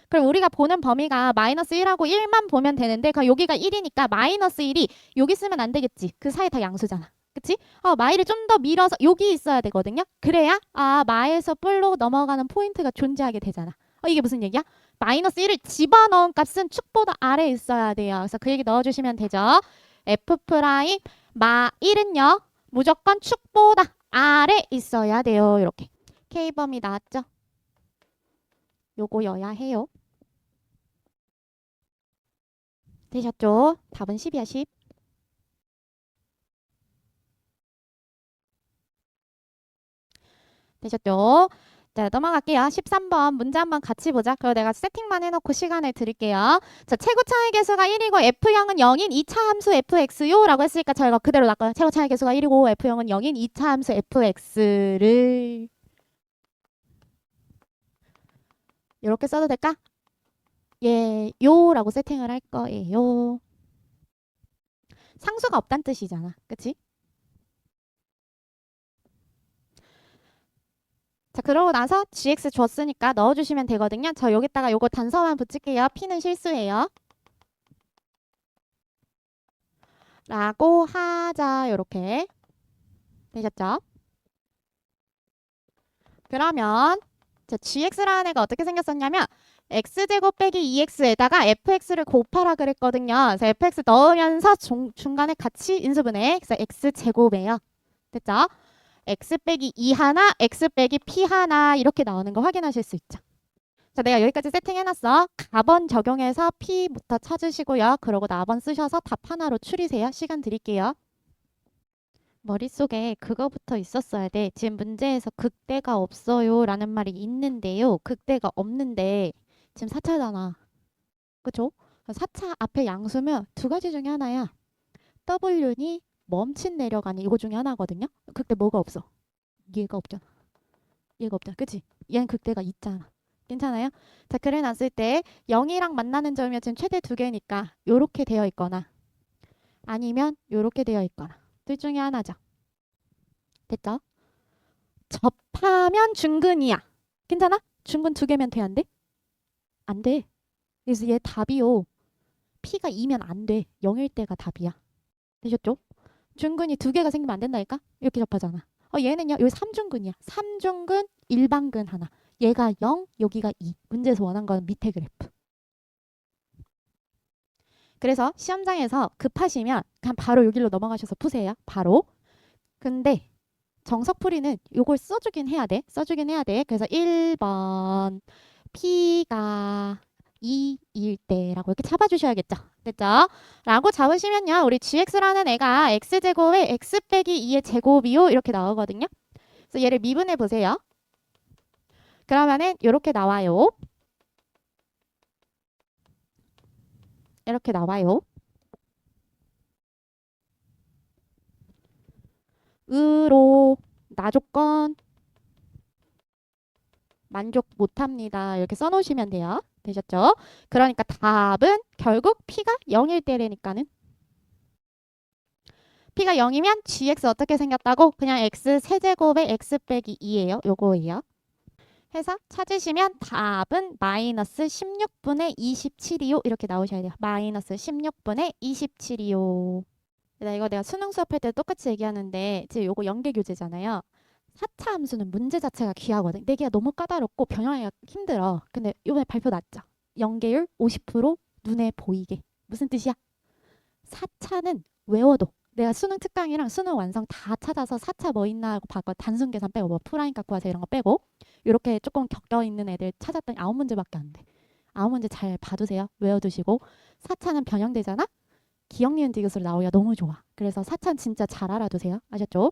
그럼 우리가 보는 범위가 마이너스 1하고 1만 보면 되는데 그럼 여기가 1이니까 마이너스 1이 여기 쓰면 안 되겠지. 그 사이 다 양수잖아. 그치? 마이를 좀 더 밀어서 여기 있어야 되거든요. 그래야 마에서 뿔로 넘어가는 포인트가 존재하게 되잖아. 이게 무슨 얘기야? 마이너스 1을 집어넣은 값은 축보다 아래에 있어야 돼요. 그래서 그 얘기 넣어주시면 되죠. f 프라임 마 1은요. 무조건 축보다 아래 있어야 돼요. 이렇게. K범위 나왔죠? 요거여야 해요. 되셨죠? 답은 10이야, 10. 되셨죠? 자, 넘어갈게요. 13번 문제 한번 같이 보자. 그리고 내가 세팅만 해놓고 시간을 드릴게요. 자, 최고 차이 계수가 1이고 F형은 0인 2차 함수 fx요 라고 했으니까 저희가 그대로 놨고요. 최고 차이 계수가 1이고 F형은 0인 2차 함수 fx를 이렇게 써도 될까? 예, 요라고 세팅을 할 거예요. 상수가 없단 뜻이잖아. 그치? 자, 그러고 나서 gx 줬으니까 넣어주시면 되거든요. 저 여기다가 요거 단서만 붙일게요. p는 실수예요. 라고 하자. 요렇게. 되셨죠? 그러면 자, gx라는 애가 어떻게 생겼었냐면 x제곱 빼기 2x에다가 fx를 곱하라 그랬거든요. 그래서 fx 넣으면서 중간에 같이 인수분해. 그래서 x제곱이에요. 됐죠? x 빼기 2 하나, x 빼기 p 하나 이렇게 나오는 거 확인하실 수 있죠. 자, 내가 여기까지 세팅해놨어. 가번 적용해서 p부터 찾으시고요. 그러고 나번 쓰셔서 답 하나로 추리세요. 시간 드릴게요. 머릿속에 그거부터 있었어야 돼. 지금 문제에서 극대가 없어요 라는 말이 있는데요. 극대가 없는데 지금 4차잖아. 그쵸? 4차 앞에 양수면 두 가지 중에 하나야. W니 멈칫 내려가니 이거 중에 하나거든요. 극대 뭐가 없어? 얘가 없잖아. 얘가 없잖아. 그치? 얘는 극대가 있잖아. 괜찮아요? 자, 그래 놨을 때 0이랑 만나는 점이 지금 최대 두 개니까 요렇게 되어 있거나 아니면 요렇게 되어 있거나 둘 중에 하나죠. 됐죠? 접하면 중근이야. 괜찮아? 중근 두 개면 돼, 안 돼? 안 돼. 그래서 얘 답이요. P가 2면 안 돼. 0일 때가 답이야. 되셨죠? 중근이 두 개가 생기면 안 된다니까? 이렇게 접하잖아. 얘는요. 여기 삼중근이야. 삼중근 일반근 하나. 얘가 0, 여기가 2. 문제에서 원한 건 밑에 그래프. 그래서 시험장에서 급하시면 그냥 바로 여기로 넘어가셔서 푸세요. 바로. 근데 정석풀이는 요걸 써주긴 해야 돼. 써주긴 해야 돼. 그래서 1번 P가 2일 때라고 이렇게 잡아주셔야겠죠. 됐죠? 라고 잡으시면요. 우리 gx라는 애가 x제곱에 x 빼기 2의 제곱이요. 이렇게 나오거든요. 그래서 얘를 미분해 보세요. 그러면은 이렇게 나와요. 이렇게 나와요. 으로 나조건 만족 못합니다. 이렇게 써놓으시면 돼요. 되셨죠? 그러니까 답은 결국 P가 0일 때라니까는 P가 0이면 gx 어떻게 생겼다고? 그냥 x 세제곱에 x 빼기 2예요. 요거예요. 해서 찾으시면 답은 마이너스 16분의 27이요. 이렇게 나오셔야 돼요. 마이너스 16분의 27이요. 이거 내가 수능 수업할 때 똑같이 얘기하는데 지금 요거 연계교재잖아요. 4차 함수는 문제 자체가 귀하거든. 내기가 너무 까다롭고 변형하기가 힘들어. 근데 이번에 발표 났죠. 연계율 50% 눈에 보이게. 무슨 뜻이야? 4차는 외워도 내가 수능 특강이랑 수능 완성 다 찾아서 4차 뭐 있나 하고 봤고 단순 계산 빼고 뭐 프라임 갖고 와서 이런 거 빼고 이렇게 조금 격려 있는 애들 찾았더니 9문제밖에 안 돼. 9문제 잘 봐두세요. 외워두시고 4차는 변형되잖아? 기억, 니은, 디귿으로 나오기가 너무 좋아. 그래서 4차는 진짜 잘 알아두세요. 아셨죠?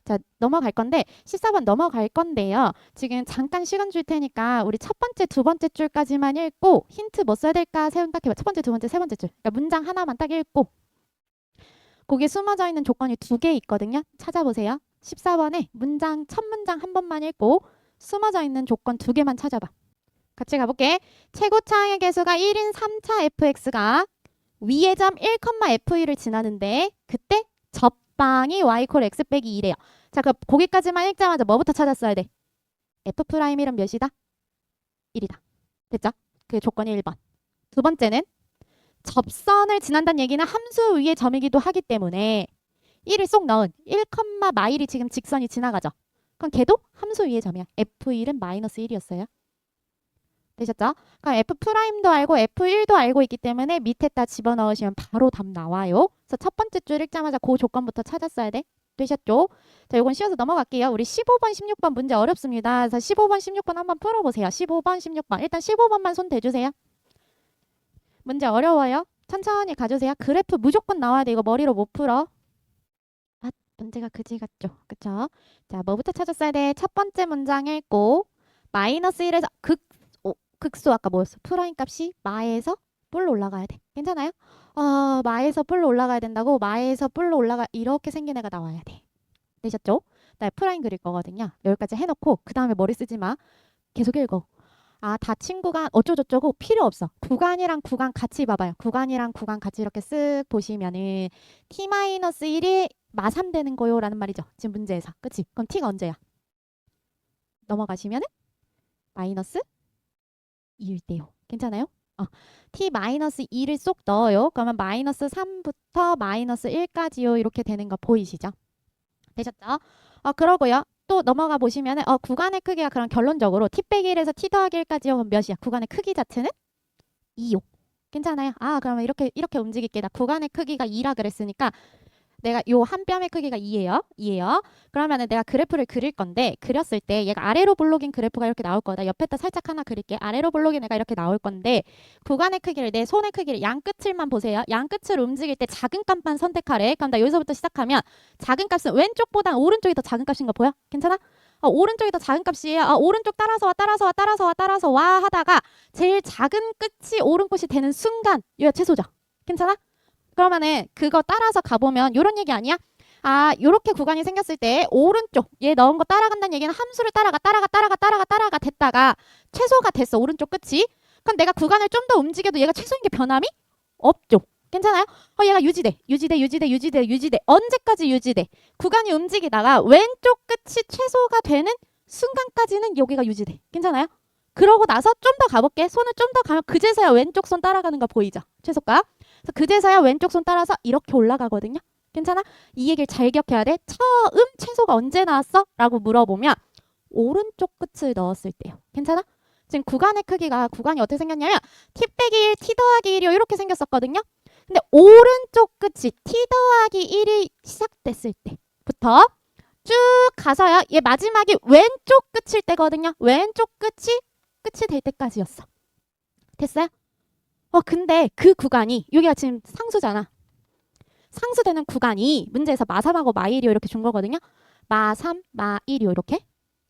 자, 넘어갈 건데 14번 넘어갈 건데요. 지금 잠깐 시간 줄 테니까 우리 첫 번째, 두 번째 줄까지만 읽고 힌트 뭐 써야 될까 생각해봐. 첫 번째, 두 번째, 세 번째 줄. 그러니까 문장 하나만 딱 읽고 거기에 숨어져 있는 조건이 2개 있거든요. 찾아보세요. 14번에 문장 첫 문장 한 번만 읽고 숨어져 있는 조건 2개만 찾아봐. 같이 가볼게. 최고차항의 개수가 1인 3차 fx가 위의 점 1,f1을 지나는데 그때 접방이 y = x 빼기 2래요. 자, 그럼 거기까지만 읽자마자 뭐부터 찾았어야 돼? f'1은 몇이다? 1이다. 됐죠? 그 조건이 1번. 두 번째는 접선을 지난다는 얘기는 함수 위의 점이기도 하기 때문에 1을 쏙 넣은 1, 마일이 지금 직선이 지나가죠. 그럼 걔도 함수 위의 점이야. f1은 마이너스 1이었어요. 되셨죠? 그럼 F'도 알고 F1도 알고 있기 때문에 밑에다 집어넣으시면 바로 답 나와요. 그래서 첫 번째 줄 읽자마자 그 조건부터 찾았어야 돼. 되셨죠? 자, 이건 쉬워서 넘어갈게요. 우리 15번, 16번 문제 어렵습니다. 그래서 15번, 16번 한번 풀어보세요. 15번, 16번. 일단 15번만 손 대주세요. 문제 어려워요. 천천히 가주세요. 그래프 무조건 나와야 돼. 이거 머리로 못 풀어. 아, 문제가 그지 같죠? 그쵸? 자, 뭐부터 찾았어야 돼? 첫 번째 문장 읽고 마이너스 1에서 극수 아까 뭐였어? 프라임 값이 마에서 뿔로 올라가야 돼. 괜찮아요? 마에서 뿔로 올라가야 된다고? 마에서 뿔로 올라가 이렇게 생긴 애가 나와야 돼. 되셨죠? 나 프라임 그릴 거거든요. 여기까지 해놓고 그 다음에 머리 쓰지 마. 계속 읽어. 아, 닫힌 구간 어쩌고저쩌고 필요 없어. 구간이랑 구간 같이 봐봐요. 구간이랑 구간 같이 이렇게 쓱 보시면은 t-1이 마3 되는 거요 라는 말이죠. 지금 문제에서. 그치? 그럼 t가 언제야? 넘어가시면은 마이너스 2일 때요. 괜찮아요? t-2를 쏙 넣어요. 그러면 마이너스 3부터 마이너스 1까지요. 이렇게 되는 거 보이시죠? 되셨죠? 그러고요. 또 넘어가 보시면은 구간의 크기가 그럼 결론적으로 t 빼기 1에서 t 더하기 1까지요. 그럼 몇이야? 구간의 크기 자체는 2요. 괜찮아요? 그러면 이렇게 움직일게. 나 구간의 크기가 2라 그랬으니까 내가 요 한 뼘의 크기가 2예요. 그러면은 내가 그래프를 그릴 건데 그렸을 때 얘가 아래로 볼록인 그래프가 이렇게 나올 거다. 옆에다 살짝 하나 그릴게. 아래로 볼록인 애가 이렇게 나올 건데 구간의 크기를 내 손의 크기를 양 끝을만 보세요. 양 끝을 움직일 때 작은 값만 선택하래. 그럼 나 여기서부터 시작하면 작은 값은 왼쪽보다 오른쪽이 더 작은 값인 거 보여? 괜찮아? 오른쪽이 더 작은 값이에요. 오른쪽 따라서 와 하다가 제일 작은 끝이 오른 끝이 되는 순간 여기가 최소죠. 괜찮아? 그러면은 그거 따라서 가보면 이런 얘기 아니야? 요렇게 구간이 생겼을 때 오른쪽 얘 넣은 거 따라간다는 얘기는 함수를 따라가 됐다가 최소가 됐어. 오른쪽 끝이. 그럼 내가 구간을 좀 더 움직여도 얘가 최소인 게 변함이 없죠. 괜찮아요? 얘가 유지돼. 언제까지 유지돼? 구간이 움직이다가 왼쪽 끝이 최소가 되는 순간까지는 여기가 유지돼. 괜찮아요? 그러고 나서 좀 더 가볼게. 손을 좀 더 가면 그제서야 왼쪽 손 따라가는 거 보이죠? 최소가. 그래서 그제서야 왼쪽 손 따라서 이렇게 올라가거든요. 괜찮아? 이 얘기를 잘 기억해야 돼. 처음 최소가 언제 나왔어? 라고 물어보면 오른쪽 끝을 넣었을 때요. 괜찮아? 지금 구간의 크기가 구간이 어떻게 생겼냐면 t 빼기 1, t 더하기 1이요. 이렇게 생겼었거든요. 근데 오른쪽 끝이 t 더하기 1이 시작됐을 때부터 쭉 가서요. 얘 마지막이 왼쪽 끝일 때거든요. 왼쪽 끝이 될 때까지였어. 됐어요? 근데 그 구간이 여기가 지금 상수잖아. 상수되는 구간이 문제에서 마3하고 마1이요. 이렇게 준 거거든요. 마3, 마1이요. 이렇게.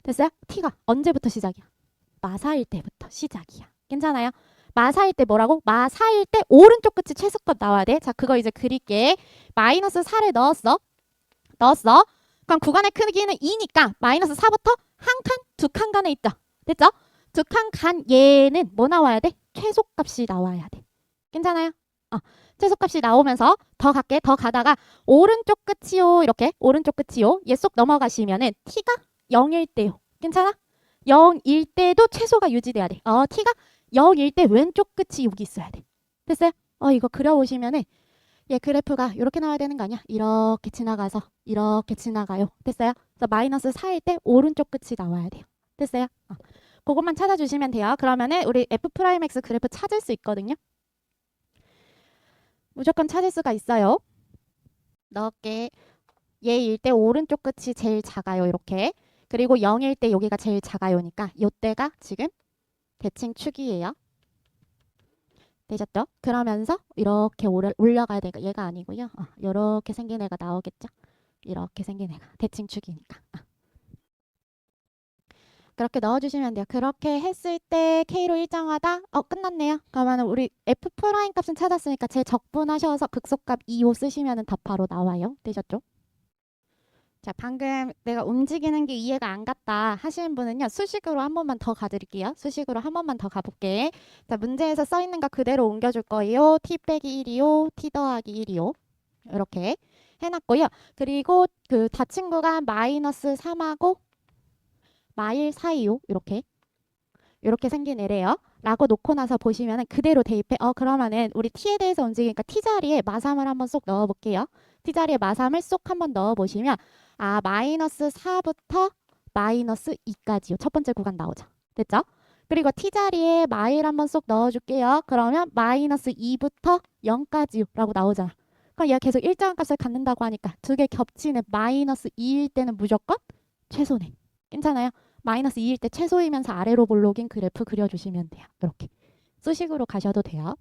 됐어요? t가 언제부터 시작이야? 마4일 때부터 시작이야. 괜찮아요? 마4일 때 뭐라고? 마4일 때 오른쪽 끝이 최소껏 나와야 돼. 자, 그거 이제 그릴게. 마이너스 4를 넣었어. 그럼 구간의 크기는 2니까 마이너스 4부터 한 칸, 두 칸 간에 있다. 됐죠? 두 칸 간 얘는 뭐 나와야 돼? 최소값이 나와야 돼. 괜찮아요? 최소값이 나오면서 더 갈게. 더 가다가 오른쪽 끝이요. 이렇게 오른쪽 끝이요. 얘 쏙 넘어가시면은 t가 0일 때요. 괜찮아? 0일 때도 최소가 유지돼야 돼. t가 0일 때 왼쪽 끝이 여기 있어야 돼. 됐어요? 이거 그려보시면은 얘 그래프가 이렇게 나와야 되는 거 아니야? 이렇게 지나가서 이렇게 지나가요. 됐어요? 그래서 마이너스 4일 때 오른쪽 끝이 나와야 돼요. 됐어요? 그것만 찾아주시면 돼요. 그러면은 우리 F'X 그래프 찾을 수 있거든요. 무조건 찾을 수가 있어요. 넣을게. 얘일 때 오른쪽 끝이 제일 작아요. 이렇게. 그리고 0일 때 여기가 제일 작아요니까 요때가 지금 대칭축이에요. 되셨죠? 그러면서 이렇게 올라가야 되니까 얘가 아니고요. 이렇게 생긴 애가 나오겠죠? 이렇게 생긴 애가 대칭축이니까. 그렇게 넣어주시면 돼요. 그렇게 했을 때 K로 일정하다? 끝났네요. 그러면 우리 F 프라임 값은 찾았으니까 제 적분하셔서 극소값 2호 쓰시면 답 바로 나와요. 되셨죠? 자, 방금 내가 움직이는 게 이해가 안 갔다 하시는 분은요. 수식으로 한 번만 더 가드릴게요. 수식으로 한 번만 더 가볼게. 자, 문제에서 써있는 거 그대로 옮겨줄 거예요. t 빼기 1이요. t 더하기 1이요. 이렇게 해놨고요. 그리고 그 닫힌 구간 마이너스 3하고 마일 사이요. 이렇게 생긴 애래요. 라고 놓고 나서 보시면은 그대로 대입해. 그러면은 우리 t에 대해서 움직이니까 t 자리에 마3을 한번 쏙 넣어볼게요. t 자리에 마3을 쏙 한번 넣어보시면 마이너스 4부터 마이너스 2까지요. 첫 번째 구간 나오죠. 됐죠? 그리고 t 자리에 마일 한번 쏙 넣어줄게요. 그러면 마이너스 2부터 0까지요. 라고 나오잖아. 그럼 얘가 계속 일정한 값을 갖는다고 하니까 두 개 겹치는 마이너스 2일 때는 무조건 최소네. 괜찮아요? 마이너스 2일 때 최소이면서 아래로 볼록인 그래프 그려주시면 돼요. 이렇게 수식으로 가셔도 돼요.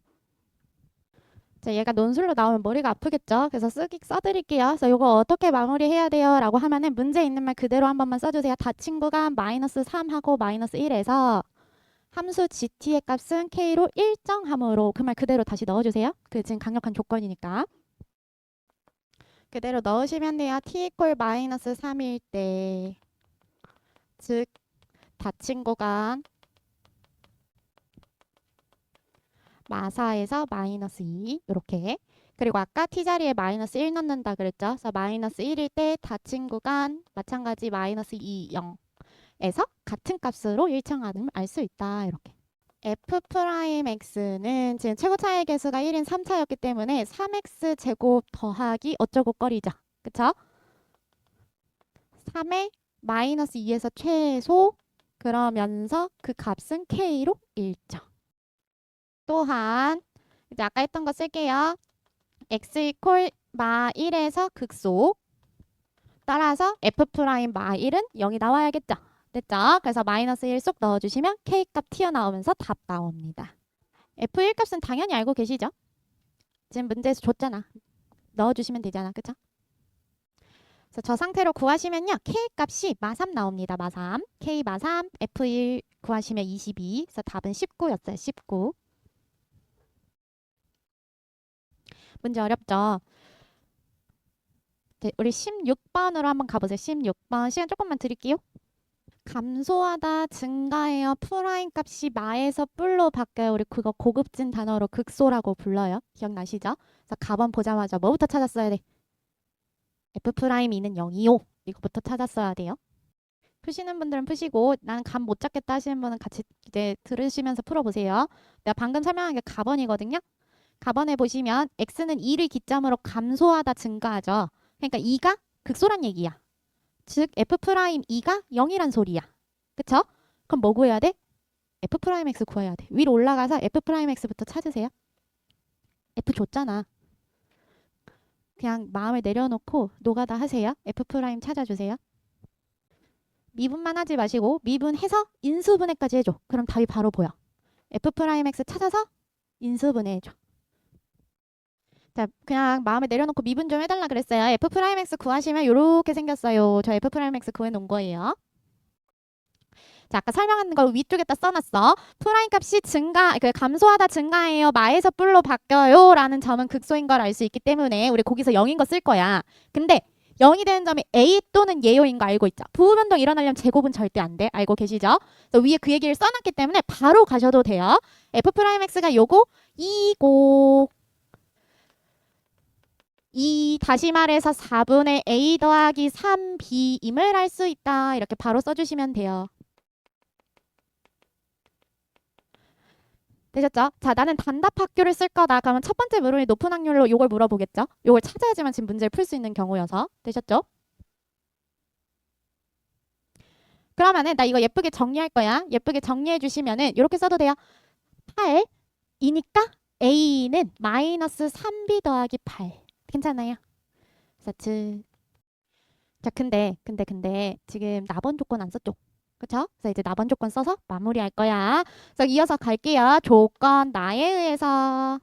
자, 얘가 논술로 나오면 머리가 아프겠죠? 그래서 써드릴게요. 그래서 이거 어떻게 마무리해야 돼요? 라고 하면은 문제 있는 말 그대로 한 번만 써주세요. 닫힌 구간 마이너스 3하고 마이너스 1에서 함수 gt의 값은 k로 일정함으로 그 말 그대로 다시 넣어주세요. 그 지금 강력한 조건이니까. 그대로 넣으시면 돼요. t 이퀄 마이너스 3일 때 즉 닫힌 구간 마사에서 마이너스 2 이렇게. 그리고 아까 t자리에 마이너스 1 넣는다 그랬죠. 그래서 마이너스 1일 때 닫힌 구간 마찬가지 마이너스 2, 0에서 같은 값으로 일정함을 알 수 있다. 이렇게. F'X는 지금 최고 차이 계수가 1인 3차였기 때문에 3x 제곱 더하기 어쩌고 거리죠. 그쵸? 3의 마이너스 2에서 최소 그러면서 그 값은 K로 일정. 또한 이제 아까 했던 거 쓸게요. x 이퀄 마 1에서 극소 따라서 f 프라임 마 1은 0이 나와야겠죠. 됐죠? 그래서 마이너스 1 쏙 넣어주시면 K값 튀어나오면서 답 나옵니다. F1 값은 당연히 알고 계시죠? 지금 문제에서 줬잖아. 넣어주시면 되잖아. 그쵸? 그래서 저 상태로 구하시면요. K값이 마3 나옵니다. 마3. K 마3, F1 구하시면 22. 그래서 답은 19였어요. 19. 문제 어렵죠? 네, 우리 16번으로 한번 가보세요. 16번. 시간 조금만 드릴게요. 감소하다, 증가해요. 프라임 값이 마에서 뿔로 바뀌어요. 우리 그거 고급진 단어로 극소라고 불러요. 기억나시죠? 그래서 값원 보자마자 뭐부터 찾았어야 돼? F'2는 0이요. 이거부터 찾았어야 돼요. 푸시는 분들은 푸시고 나는 감 못 잡겠다 하시는 분은 같이 이제 들으시면서 풀어보세요. 내가 방금 설명한 게 값원이거든요. 가번에 보시면 x는 2를 기점으로 감소하다 증가하죠. 그러니까 2가 극소란 얘기야. 즉 f'2가 0이란 소리야. 그쵸? 그럼 뭐 구해야 돼? f'x 구해야 돼. 위로 올라가서 f'x부터 찾으세요. f 줬잖아. 그냥 마음을 내려놓고 노가다 하세요. f' 찾아주세요. 미분만 하지 마시고 미분해서 인수분해까지 해줘. 그럼 답이 바로 보여. f'x 찾아서 인수분해해줘. 자, 그냥 마음에 내려놓고 미분 좀 해달라 그랬어요. f'x 구하시면 이렇게 생겼어요. 저 f'x 구해놓은 거예요. 자, 아까 설명한 거 위쪽에다 써놨어. 프라임 값이 감소하다 증가해요. 마에서 뿔로 바뀌어요. 라는 점은 극소인 걸 알 수 있기 때문에 우리 거기서 0인 거 쓸 거야. 근데 0이 되는 점이 A 또는 예요인 거 알고 있죠? 부분변동 일어나려면 제곱은 절대 안 돼. 알고 계시죠? 그래서 위에 그 얘기를 써놨기 때문에 바로 가셔도 돼요. f'x가 요거 2고 2 다시 말해서 4분의 A 더하기 3B임을 알 수 있다. 이렇게 바로 써주시면 돼요. 되셨죠? 자, 나는 단답학교를 쓸 거다. 그러면 첫 번째 물음이 높은 확률로 이걸 물어보겠죠? 이걸 찾아야지만 지금 문제를 풀 수 있는 경우여서. 되셨죠? 그러면은 나 이거 예쁘게 정리할 거야. 예쁘게 정리해 주시면은 이렇게 써도 돼요. 8이니까 A는 마이너스 3B 더하기 8. 괜찮아요? 자, 근데 지금 나번 조건 안 썼죠? 그쵸? 그래서 이제 나번 조건 써서 마무리할 거야. 그래서 이어서 갈게요. 조건 나에 의해서.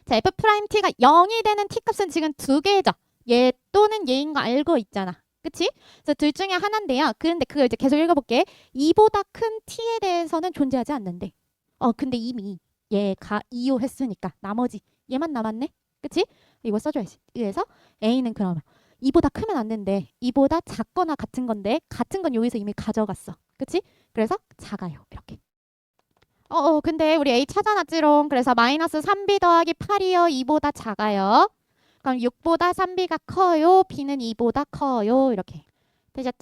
자, f't가 0이 되는 t값은 지금 두 개죠. 얘 또는 얘인 거 알고 있잖아. 그치? 그래서 둘 중에 하나인데요. 그런데 그걸 이제 계속 읽어볼게. 2보다 큰 t에 대해서는 존재하지 않는데. 근데 이미 얘가 이용했으니까 나머지 얘만 남았네. 그치? 이거 써줘야지. 그래서 A는 그러면 2보다 크면 안 된대. 2보다 작거나 같은 건데 같은 건 여기서 이미 가져갔어. 그치? 그래서 작아요. 이렇게. 근데 우리 A 찾아놨지롱. 그래서 마이너스 3B 더하기 8이요. 2보다 작아요. 그럼 6보다 3B가 커요. B는 2보다 커요. 이렇게. 되셨죠?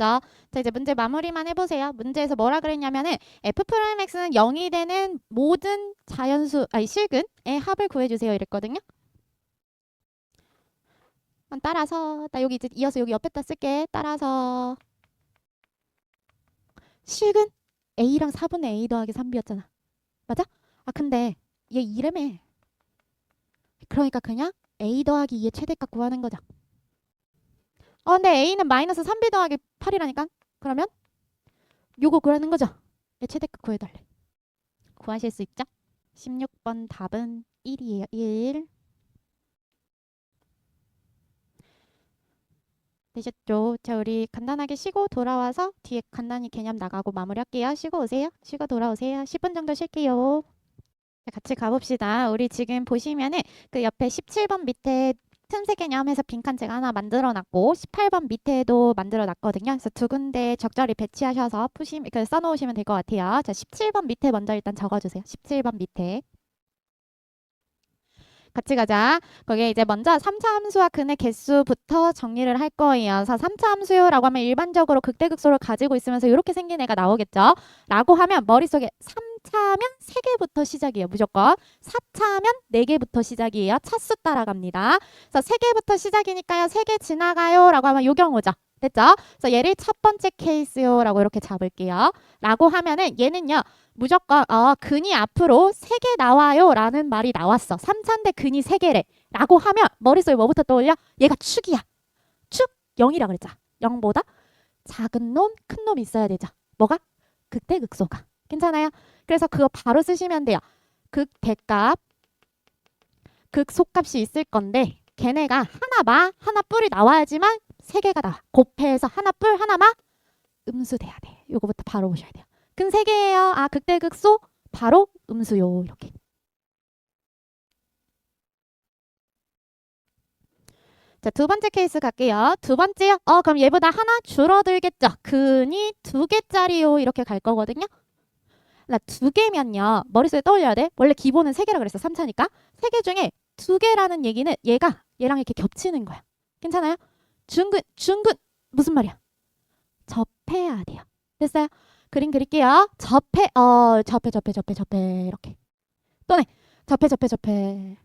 자, 이제 문제 마무리만 해보세요. 문제에서 뭐라 그랬냐면은 f'x는 0이 되는 모든 실근의 합을 구해주세요. 이랬거든요. 따라서 나 여기 이제 이어서 여기 옆에다 쓸게. 따라서 실근 A랑 4분의 A 더하기 3B였잖아. 맞아? 근데 얘 이름에 그러니까 그냥 A 더하기 2의 최대값 구하는 거죠. 근데 A는 마이너스 3B 더하기 8이라니까? 그러면 요거 구하는 거죠. 얘 최대값 구해달래. 구하실 수 있죠? 16번 답은 1이에요. 1. 되셨죠? 자, 우리 간단하게 쉬고 돌아와서 뒤에 간단히 개념 나가고 마무리할게요. 쉬고 오세요. 쉬고 돌아오세요. 10분 정도 쉴게요. 자, 같이 가봅시다. 우리 지금 보시면은 그 옆에 17번 밑에 틈새 개념에서 빈칸 제가 하나 만들어놨고 18번 밑에도 만들어놨거든요. 그래서 두 군데 적절히 배치하셔서 써놓으시면 될 것 같아요. 자, 17번 밑에 먼저 일단 적어주세요. 17번 밑에. 같이 가자. 거기에 이제 먼저 3차 함수와 근의 개수부터 정리를 할 거예요. 그래서 3차 함수라고 하면 일반적으로 극대극소를 가지고 있으면서 이렇게 생긴 애가 나오겠죠. 라고 하면 머릿속에 3차면 3개부터 시작이에요. 무조건. 4차면 4개부터 시작이에요. 차수 따라갑니다. 그래서 3개부터 시작이니까요. 3개 지나가요. 라고 하면 요 경우죠. 됐죠? 그래서 얘를 첫 번째 케이스요. 라고 이렇게 잡을게요. 라고 하면은 얘는요. 무조건 근이 앞으로 3개 나와요 라는 말이 나왔어. 3차인데 근이 3개래 라고 하면 머릿속에 뭐부터 떠올려? 얘가 축이야. 축 0이라 그랬죠. 0보다 작은 놈, 큰 놈이 있어야 되죠. 뭐가? 극대극소가. 괜찮아요? 그래서 그거 바로 쓰시면 돼요. 극대값, 극소값이 있을 건데 걔네가 하나 마, 하나 뿔이 나와야지만 3개가 나와. 곱해서 하나 뿔, 하나 마 음수돼야 돼. 요거부터 바로 보셔야 돼요. 근 3개예요. 극대극소 바로 음수요. 이렇게. 자, 두 번째 케이스 갈게요. 두 번째요. 그럼 얘보다 하나 줄어들겠죠. 근이 2개짜리요. 이렇게 갈 거거든요. 나 2개면요. 머릿속에 떠올려야 돼. 원래 기본은 3개라 그랬어. 3차니까. 3개 중에 2개라는 얘기는 얘가 얘랑 이렇게 겹치는 거야. 괜찮아요? 중근 무슨 말이야? 접해야 돼요. 됐어요? 그림 그릴게요. 접해 이렇게. 또네. 접해.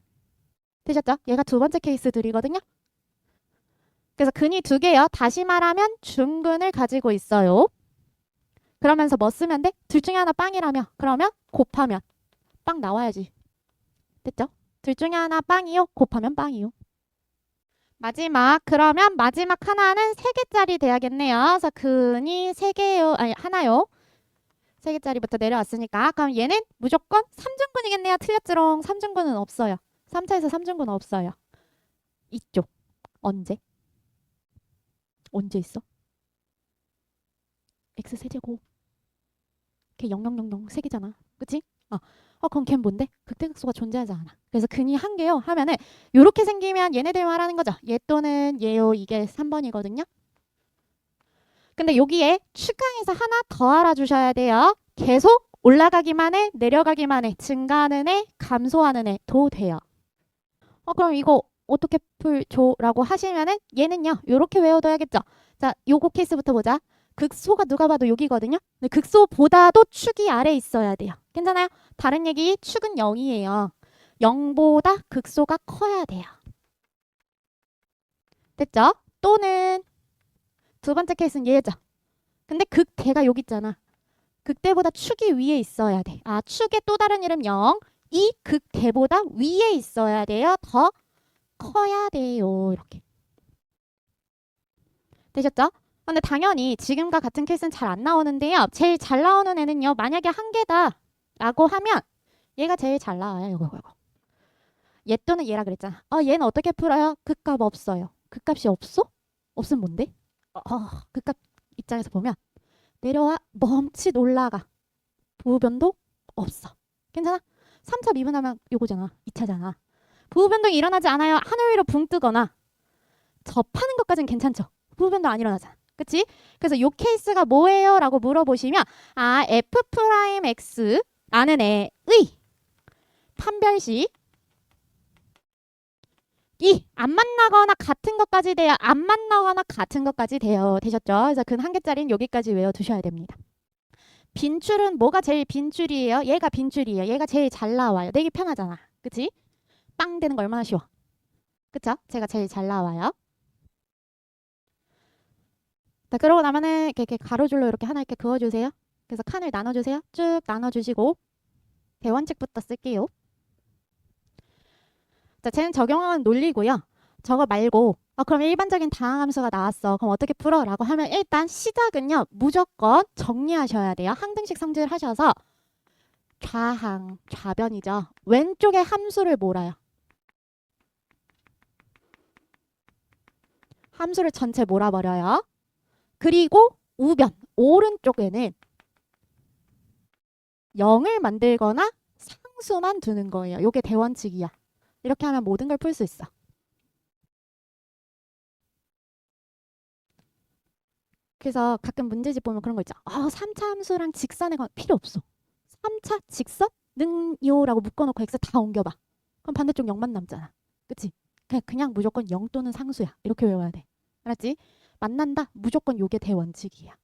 되셨죠? 얘가 두 번째 케이스들이거든요. 그래서 근이 두 개요. 다시 말하면 중근을 가지고 있어요. 그러면서 뭐 쓰면 돼? 둘 중에 하나 빵이라며. 그러면 곱하면 빵 나와야지. 됐죠? 둘 중에 하나 빵이요. 곱하면 빵이요. 마지막. 그러면 마지막 하나는 세 개짜리 돼야겠네요. 그래서 근이 세 개요. 아니 하나요. 세 개짜리부터 내려왔으니까. 그럼 얘는 무조건 3중근이겠네요. 틀렸지롱. 3중근은 없어요. 3차에서 3중근 없어요. 이쪽. 언제? 언제 있어? x 세제곱. 걔 0000 세 개잖아. 그치? 그럼 걔는 뭔데? 극대극소가 존재하지 않아. 그래서 근이 한 개요. 하면은 요렇게 생기면 얘네들 말하는 거죠. 얘 또는 얘요. 이게 3번이거든요. 근데 여기에 추가해서 하나 더 알아주셔야 돼요. 계속 올라가기만 해, 내려가기만 해, 증가하는 애, 감소하는 애도 돼요. 그럼 이거 어떻게 풀죠라고 하시면은 얘는요. 요렇게 외워둬야겠죠. 자, 요거 케이스부터 보자. 극소가 누가 봐도 여기거든요. 근데 극소보다도 축이 아래 있어야 돼요. 괜찮아요? 다른 얘기, 축은 0이에요. 0보다 극소가 커야 돼요. 됐죠? 또는 두 번째 케이스는 얘죠. 근데 극대가 여기 있잖아. 극대보다 축이 위에 있어야 돼. 축의 또 다른 이름 0. 이 극대보다 위에 있어야 돼요. 더 커야 돼요. 이렇게. 되셨죠? 근데 당연히 지금과 같은 케이스는 잘 안 나오는데요. 제일 잘 나오는 애는요. 만약에 한 개다 라고 하면 얘가 제일 잘 나와요. 이거. 얘 또는 얘라 그랬잖아. 얘는 어떻게 풀어요? 극값 없어요. 극값이 없어? 없으면 뭔데? 극값 입장에서 보면 내려와 멈칫 올라가. 부호변동 없어. 괜찮아? 3차 미분하면 요거잖아. 2차잖아. 부호변동이 일어나지 않아요. 하늘 위로 붕 뜨거나 접하는 것까지는 괜찮죠. 부호변동 안 일어나잖아. 그치? 그래서 요 케이스가 뭐예요? 라고 물어보시면 F'X 라는 애의 판별식 안 만나거나 같은 것까지 돼요. 안 만나거나 같은 것까지 돼요. 되셨죠? 그래서 근 한 개짜리는 여기까지 외워두셔야 됩니다. 빈출은 뭐가 제일 빈출이에요? 얘가 빈출이에요. 얘가 제일 잘 나와요. 내기 편하잖아. 그치? 빵 되는 거 얼마나 쉬워. 그쵸? 제가 제일 잘 나와요. 자, 그러고 나면은 이렇게 가로줄로 이렇게 하나 이렇게 그어주세요. 그래서 칸을 나눠주세요. 쭉 나눠주시고 대원칙부터 쓸게요. 자, 쟤는 적용하는 논리고요. 저거 말고 그럼 일반적인 다항함수가 나왔어. 그럼 어떻게 풀어? 라고 하면 일단 시작은요. 무조건 정리하셔야 돼요. 항등식 성질 하셔서 좌항, 좌변이죠. 왼쪽에 함수를 몰아요. 함수를 전체 몰아버려요. 그리고 우변, 오른쪽에는 0을 만들거나 상수만 두는 거예요. 이게 대원칙이야. 이렇게 하면 모든 걸 풀 수 있어. 그래서 가끔 문제집 보면 그런 거 있죠. 3차 함수랑 직선의 관 필요 없어. 3차 직선 능요라고 묶어놓고 x 다 옮겨봐. 그럼 반대쪽 0만 남잖아. 그치? 그냥 무조건 0 또는 상수야. 이렇게 외워야 돼. 알았지? 만난다. 무조건 요게 대원칙이야.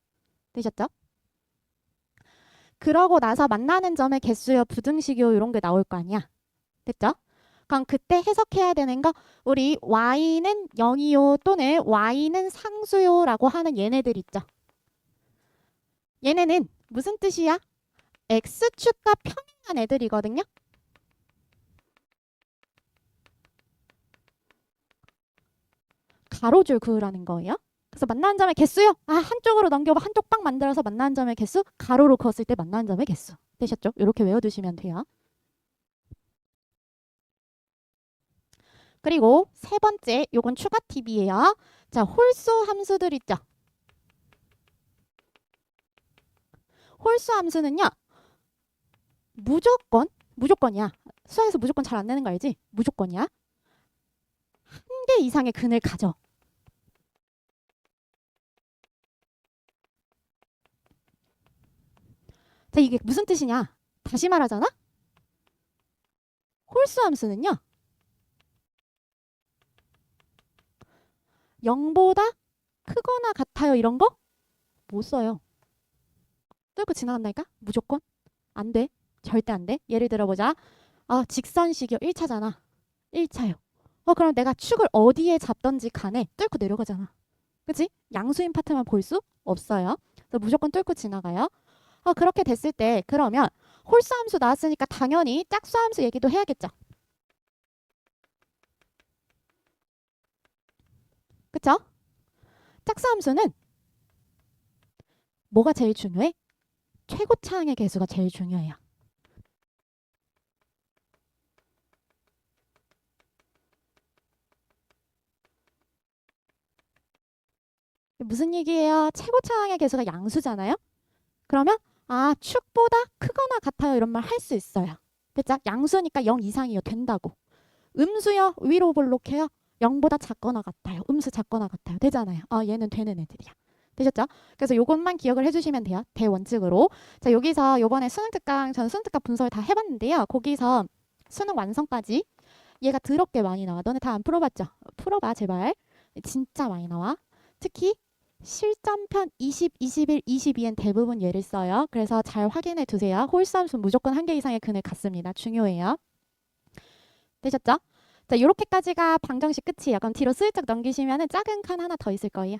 되셨죠? 그러고 나서 만나는 점의 개수요, 부등식이요 이런 게 나올 거 아니야. 됐죠? 그럼 그때 해석해야 되는 거 우리 y는 0이요 또는 y는 상수요라고 하는 얘네들 있죠. 얘네는 무슨 뜻이야? x축과 평행한 애들이거든요. 가로줄 그으라는 거예요. 그래서 만나는 점의 개수요. 한쪽으로 넘겨봐. 한쪽 빵 만들어서 만나는 점의 개수. 가로로 그었을 때 만나는 점의 개수. 되셨죠? 이렇게 외워두시면 돼요. 그리고 세 번째, 요건 추가 팁이에요. 자, 홀수 함수들 있죠. 홀수 함수는요. 무조건이야. 수학에서 무조건 잘 안 내는 거 알지? 무조건이야. 한 개 이상의 근을 가져. 자, 이게 무슨 뜻이냐? 다시 말하잖아. 홀수 함수는요. 0보다 크거나 같아요. 이런 거 못 써요. 뚫고 지나간다니까? 무조건? 안 돼. 절대 안 돼. 예를 들어보자. 직선식이요. 1차잖아. 1차요. 그럼 내가 축을 어디에 잡던지 간에 뚫고 내려가잖아. 그치? 양수인 파트만 볼 수 없어요. 그래서 무조건 뚫고 지나가요. 그렇게 됐을 때 그러면 홀수 함수 나왔으니까 당연히 짝수 함수 얘기도 해야겠죠. 그쵸? 짝수 함수는 뭐가 제일 중요해? 최고차항의 개수가 제일 중요해요. 무슨 얘기예요? 최고차항의 개수가 양수잖아요? 그러면 축보다 크거나 같아요 이런 말 할 수 있어요. 됐죠? 양수니까 0 이상이요. 된다고. 음수요. 위로 볼록해요. 0보다 작거나 같아요. 음수 작거나 같아요. 되잖아요. 얘는 되는 애들이야. 되셨죠? 그래서 요것만 기억을 해주시면 돼요. 대원칙으로. 자, 여기서 요번에 수능 특강, 전 수능 특강 분석을 다 해봤는데요. 거기서 수능 완성까지 얘가 더럽게 많이 나와. 너네 다 안 풀어봤죠? 풀어봐 제발. 진짜 많이 나와. 특히 실전편 20, 21, 22엔 대부분 얘를 써요. 그래서 잘 확인해 두세요. 홀수함수 무조건 한 개 이상의 근을 갖습니다. 중요해요. 되셨죠? 자, 요렇게까지가 방정식 끝이에요. 그럼 뒤로 슬쩍 넘기시면 작은 칸 하나 더 있을 거예요.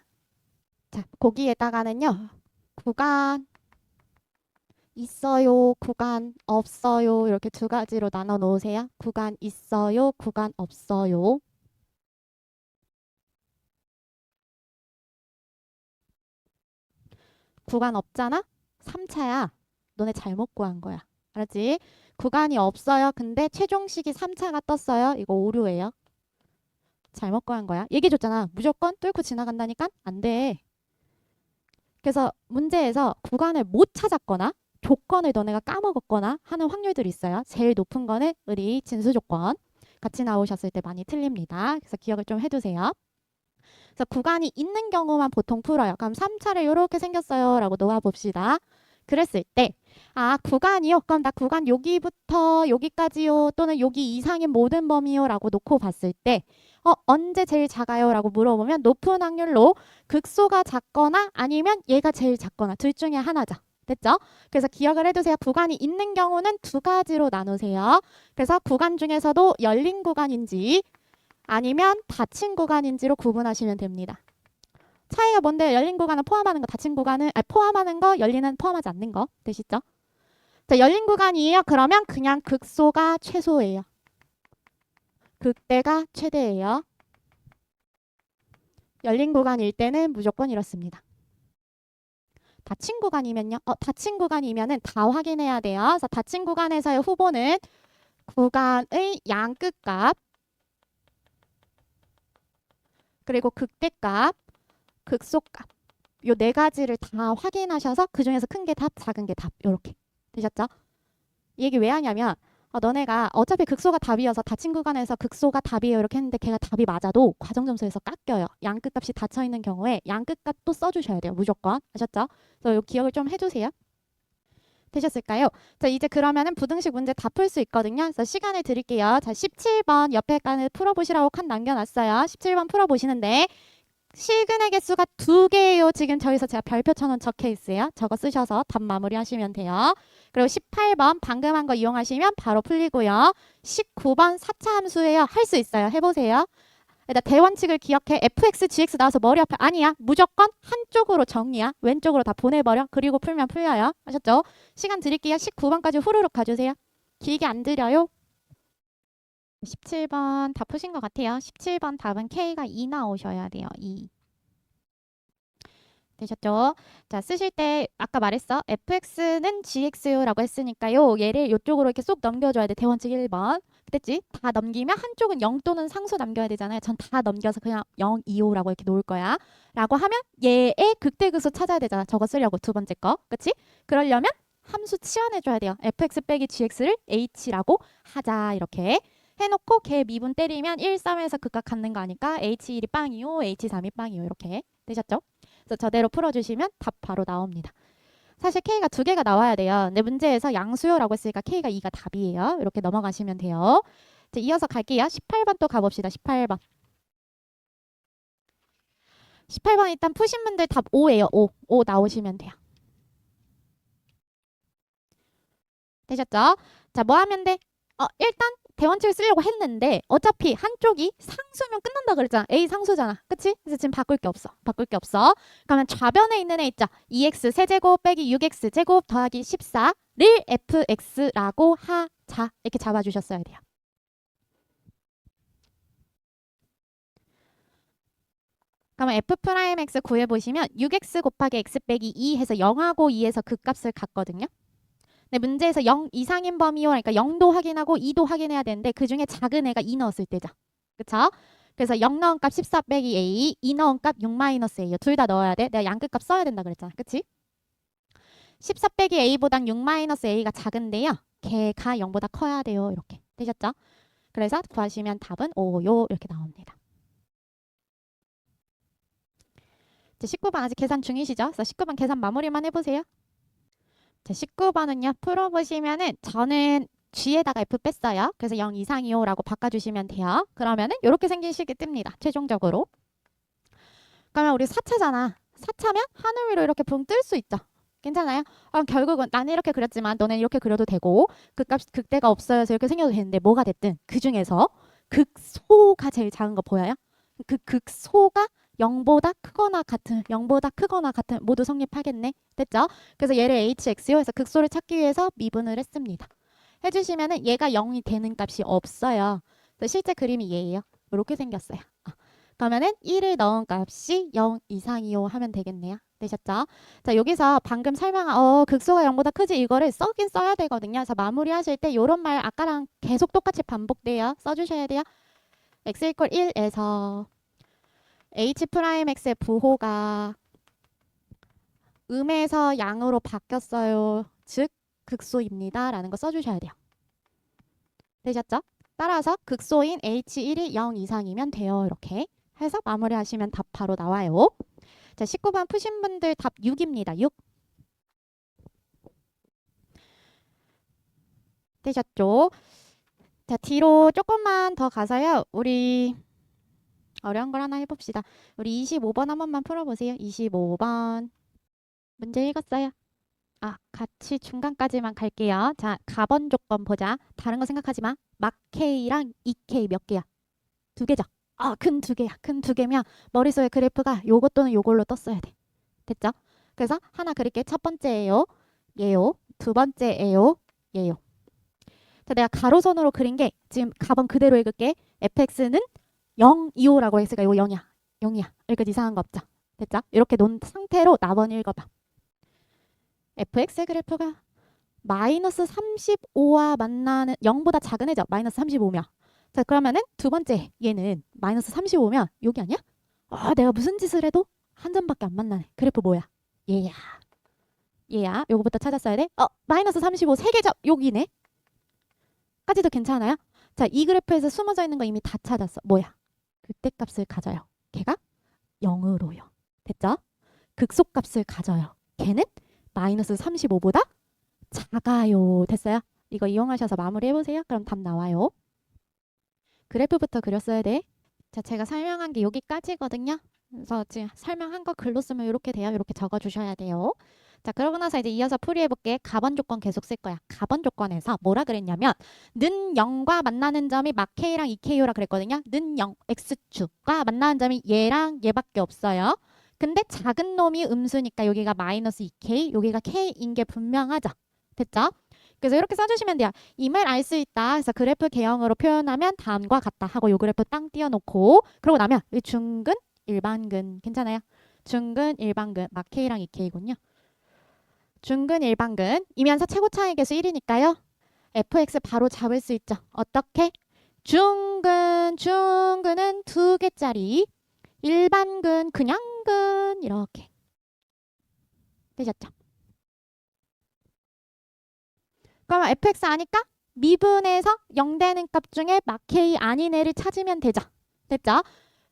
자, 거기에다가는요. 구간 있어요, 구간 없어요. 이렇게 두 가지로 나눠 놓으세요. 구간 있어요, 구간 없어요. 구간 없잖아? 3차야. 너네 잘못 구한 거야. 알았지? 구간이 없어요. 근데 최종식이 3차가 떴어요. 이거 오류예요. 잘못 구한 거야. 얘기해줬잖아. 무조건 뚫고 지나간다니까? 안 돼. 그래서 문제에서 구간을 못 찾았거나 조건을 너네가 까먹었거나 하는 확률들이 있어요. 제일 높은 거는 우리 진수 조건. 같이 나오셨을 때 많이 틀립니다. 그래서 기억을 좀 해두세요. 그래서 구간이 있는 경우만 보통 풀어요. 그럼 3차를 이렇게 생겼어요. 라고 놓아봅시다. 그랬을 때 구간이요. 그럼 나 구간 여기부터 여기까지요. 또는 여기 이상인 모든 범위요. 라고 놓고 봤을 때 언제 제일 작아요? 라고 물어보면 높은 확률로 극소가 작거나 아니면 얘가 제일 작거나 둘 중에 하나죠. 됐죠? 그래서 기억을 해두세요. 구간이 있는 경우는 두 가지로 나누세요. 그래서 구간 중에서도 열린 구간인지 아니면 닫힌 구간인지로 구분하시면 됩니다. 차이가 뭔데? 열린 구간은 포함하는 거, 닫힌 구간은 포함하는 거, 열리는 포함하지 않는 거 되시죠? 자, 열린 구간이에요. 그러면 그냥 극소가 최소예요. 극대가 최대예요. 열린 구간일 때는 무조건 이렇습니다. 닫힌 구간이면요. 닫힌 구간이면은 다 확인해야 돼요. 그래서 닫힌 구간에서의 후보는 구간의 양 끝값 그리고 극대값, 극소값 요 네 가지를 다 확인하셔서 그 중에서 큰 게 답, 작은 게 답 이렇게 되셨죠? 이 얘기 왜 하냐면 너네가 어차피 극소가 답이어서 닫힌 구간에서 극소가 답이에요 이렇게 했는데 걔가 답이 맞아도 과정 점수에서 깎여요. 양 끝값이 닫혀 있는 경우에 양 끝값도 써주셔야 돼요. 무조건 아셨죠? 그래서 요 기억을 좀 해두세요. 되셨을까요? 자, 이제 그러면은 부등식 문제 다 풀 수 있거든요. 그래서 시간을 드릴게요. 자, 17번 옆에 칸을 풀어보시라고 칸 남겨놨어요. 17번 풀어보시는데 실근의 개수가 2개예요. 지금 저기서 제가 별표처럼 적혀 있어요. 저거 쓰셔서 답 마무리하시면 돼요. 그리고 18번 방금 한 거 이용하시면 바로 풀리고요. 19번 4차 함수예요. 할 수 있어요. 해보세요. 일단 대원칙을 기억해. fx, gx 나와서 머리 아파. 아니야. 무조건 한쪽으로 정리야. 왼쪽으로 다 보내버려. 그리고 풀면 풀려요. 아셨죠? 시간 드릴게요. 19번까지 후루룩 가주세요. 길게 안 드려요. 17번 다 푸신 것 같아요. 17번 답은 K가 2 나오셔야 돼요. 2. 되셨죠? 자, 쓰실 때 아까 말했어. fx는 gx요라고 했으니까요. 얘를 이쪽으로 이렇게 쏙 넘겨줘야 돼. 대원칙 1번. 됐지? 다 넘기면 한쪽은 0 또는 상수 남겨야 되잖아요. 전 다 넘겨서 그냥 0, 2, 5라고 이렇게 놓을 거야. 라고 하면 얘의 극대극소 찾아야 되잖아. 저거 쓰려고 두 번째 거. 그치? 그러려면 함수 치환해줘야 돼요. fx 빼기 gx를 h라고 하자. 이렇게. 해놓고 걔 미분 때리면 1, 3에서 극각 갖는 거 아니까 h1이 빵이요, h3이 빵이요. 이렇게 되셨죠? 그래서 저대로 풀어주시면 답 바로 나옵니다. 사실 K가 2개가 나와야 돼요. 근데 문제에서 양수요라고 했으니까 K가 2가 답이에요. 이렇게 넘어가시면 돼요. 이제 이어서 갈게요. 18번 또 가봅시다. 18번. 18번 일단 푸신 분들 답 5예요. 5. 5 나오시면 돼요. 되셨죠? 자, 뭐 하면 돼? 일단 대원칙을 쓰려고 했는데 어차피 한쪽이 상수면 끝난다 그랬잖아. A 상수잖아. 그치? 그래서 지금 바꿀 게 없어. 바꿀 게 없어. 그러면 좌변에 있는 애 있죠. 2x 세제곱 빼기 6x 제곱 더하기 14를 fx라고 하자. 이렇게 잡아주셨어야 돼요. 그러면 f'(x) 구해보시면 6x 곱하기 x 빼기 2 해서 0하고 2에서 그 값을 갖거든요. 근데 문제에서 0 이상인 범위요. 그러니까 0도 확인하고 2도 확인해야 되는데 그중에 작은 애가 2 넣었을 때죠. 그쵸? 그래서 0 넣은 값 14 빼기 a, 2 넣은 값 6 마이너스 a요. 둘 다 넣어야 돼. 내가 양끝 값 써야 된다 그랬잖아. 그치? 14 빼기 a보단 6 마이너스 a가 작은데요. 걔가 0보다 커야 돼요. 이렇게. 되셨죠? 그래서 구하시면 답은 5요. 이렇게 나옵니다. 19번 아직 계산 중이시죠? 그래서 19번 계산 마무리만 해보세요. 자, 19번은요. 풀어보시면은 저는 G에다가 F 뺐어요. 그래서 0 이상이요 라고 바꿔주시면 돼요. 그러면은 이렇게 생긴 식이 뜹니다. 최종적으로. 그러면 우리 4차잖아. 4차면 하늘 위로 이렇게 붕 뜰 수 있죠. 괜찮아요? 그럼 결국은 나는 이렇게 그렸지만 너는 이렇게 그려도 되고 그 값 극대가 없어요. 그래서 이렇게 생겨도 되는데 뭐가 됐든 그 중에서 극소가 제일 작은 거 보여요? 그 극소가 0보다 크거나 같은, 0보다 크거나 같은 모두 성립하겠네. 됐죠? 그래서 얘를 hx요 해서 극소를 찾기 위해서 미분을 했습니다. 해주시면은 얘가 0이 되는 값이 없어요. 그래서 실제 그림이 얘예요. 이렇게 생겼어요. 그러면은 1을 넣은 값이 0 이상이요 하면 되겠네요. 되셨죠? 자, 여기서 방금 설명한 극소가 0보다 크지 이거를 써긴 써야 되거든요. 그래서 마무리하실 때 이런 말 아까랑 계속 똑같이 반복돼요. 써주셔야 돼요. x = 1에서 h'x의 부호가 음에서 양으로 바뀌었어요. 즉 극소입니다. 라는 거 써주셔야 돼요. 되셨죠? 따라서 극소인 h1이 0 이상이면 돼요. 이렇게 해서 마무리하시면 답 바로 나와요. 자, 19번 푸신 분들 답 6입니다. 6. 되셨죠? 자, 뒤로 조금만 더 가서요. 우리 어려운 걸 하나 해봅시다. 우리 25번 한 번만 풀어보세요. 25번. 문제 읽었어요? 같이 중간까지만 갈게요. 자, 가번 조건 보자. 다른 거 생각하지 마. 막 K랑 EK 몇 개야? 2개죠? 큰 2개야. 큰 2개면 머릿속에 그래프가 요것 또는 요걸로 떴어야 돼. 됐죠? 그래서 하나 그릴게. 첫 번째예요. 얘요. 두 번째예요. 얘요. 자, 내가 가로선으로 그린 게 지금 가번 그대로 읽을게. fx는 0, 2호라고 했으니까 이거 0이야. 0이야. 여기까지 이상한 거 없죠? 됐죠? 이렇게 놓은 상태로 나번 읽어봐. fx 그래프가 마이너스 35와 만나는 0보다 작은 애죠. 마이너스 35면. 자, 그러면은 두 번째 얘는 마이너스 35면 여기 아니야? 내가 무슨 짓을 해도 한 점밖에 안 만나네. 그래프 뭐야? 얘야. 얘야. 요거부터 찾았어야 돼. 마이너스 35 3개죠? 여기네. 까지도 괜찮아요? 자, 이 그래프에서 숨어져 있는 거 이미 다 찾았어. 뭐야? 극대값을 가져요. 걔가 0으로요. 됐죠? 극소값을 가져요. 걔는 마이너스 35보다 작아요. 됐어요? 이거 이용하셔서 마무리해보세요. 그럼 답 나와요. 그래프부터 그렸어야 돼. 자, 제가 설명한 게 여기까지거든요. 그래서 지금 설명한 거 글로 쓰면 이렇게 돼요. 이렇게 적어주셔야 돼요. 자, 그러고 나서 이제 이어서 풀이해볼게. 가번 조건 계속 쓸 거야. 가번 조건에서 뭐라 그랬냐면 는 0과 만나는 점이 막 K랑 2K요라 그랬거든요. 는 0, X축과 만나는 점이 얘랑 얘밖에 없어요. 근데 작은 놈이 음수니까 여기가 마이너스 2K, 여기가 K인 게 분명하죠. 됐죠? 그래서 이렇게 써주시면 돼요. 임을 알 수 있다. 그래서 그래프 개형으로 표현하면 다음과 같다 하고 요 그래프 땅 띄워놓고 그러고 나면 이 중근, 일반근 괜찮아요? 중근, 일반근 막 K랑 2K군요. 중근, 일반근 이면서 최고차의 계수 1이니까요. fx 바로 잡을 수 있죠. 어떻게? 중근은 2개짜리 일반근, 그냥근 이렇게 되셨죠? 그러면 fx 아니까 미분에서 0 되는 값 중에 막 k 아닌 애를 찾으면 되죠. 됐죠?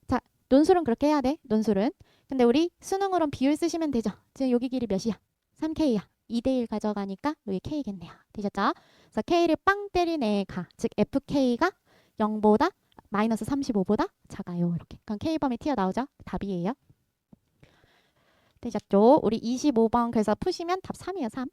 자, 논술은 그렇게 해야 돼. 논술은. 근데 우리 수능으로는 비율 쓰시면 되죠. 지금 여기 길이 몇이야? 3k야. 2대1 가져가니까 여기 k겠네요. 되셨죠? 그래서 k를 빵 때린 애가 즉 fk가 0보다 마이너스 35보다 작아요. 이렇게. 그럼 k범위 튀어나오죠? 답이에요. 되셨죠? 우리 25번 그래서 푸시면 답 3이에요. 3.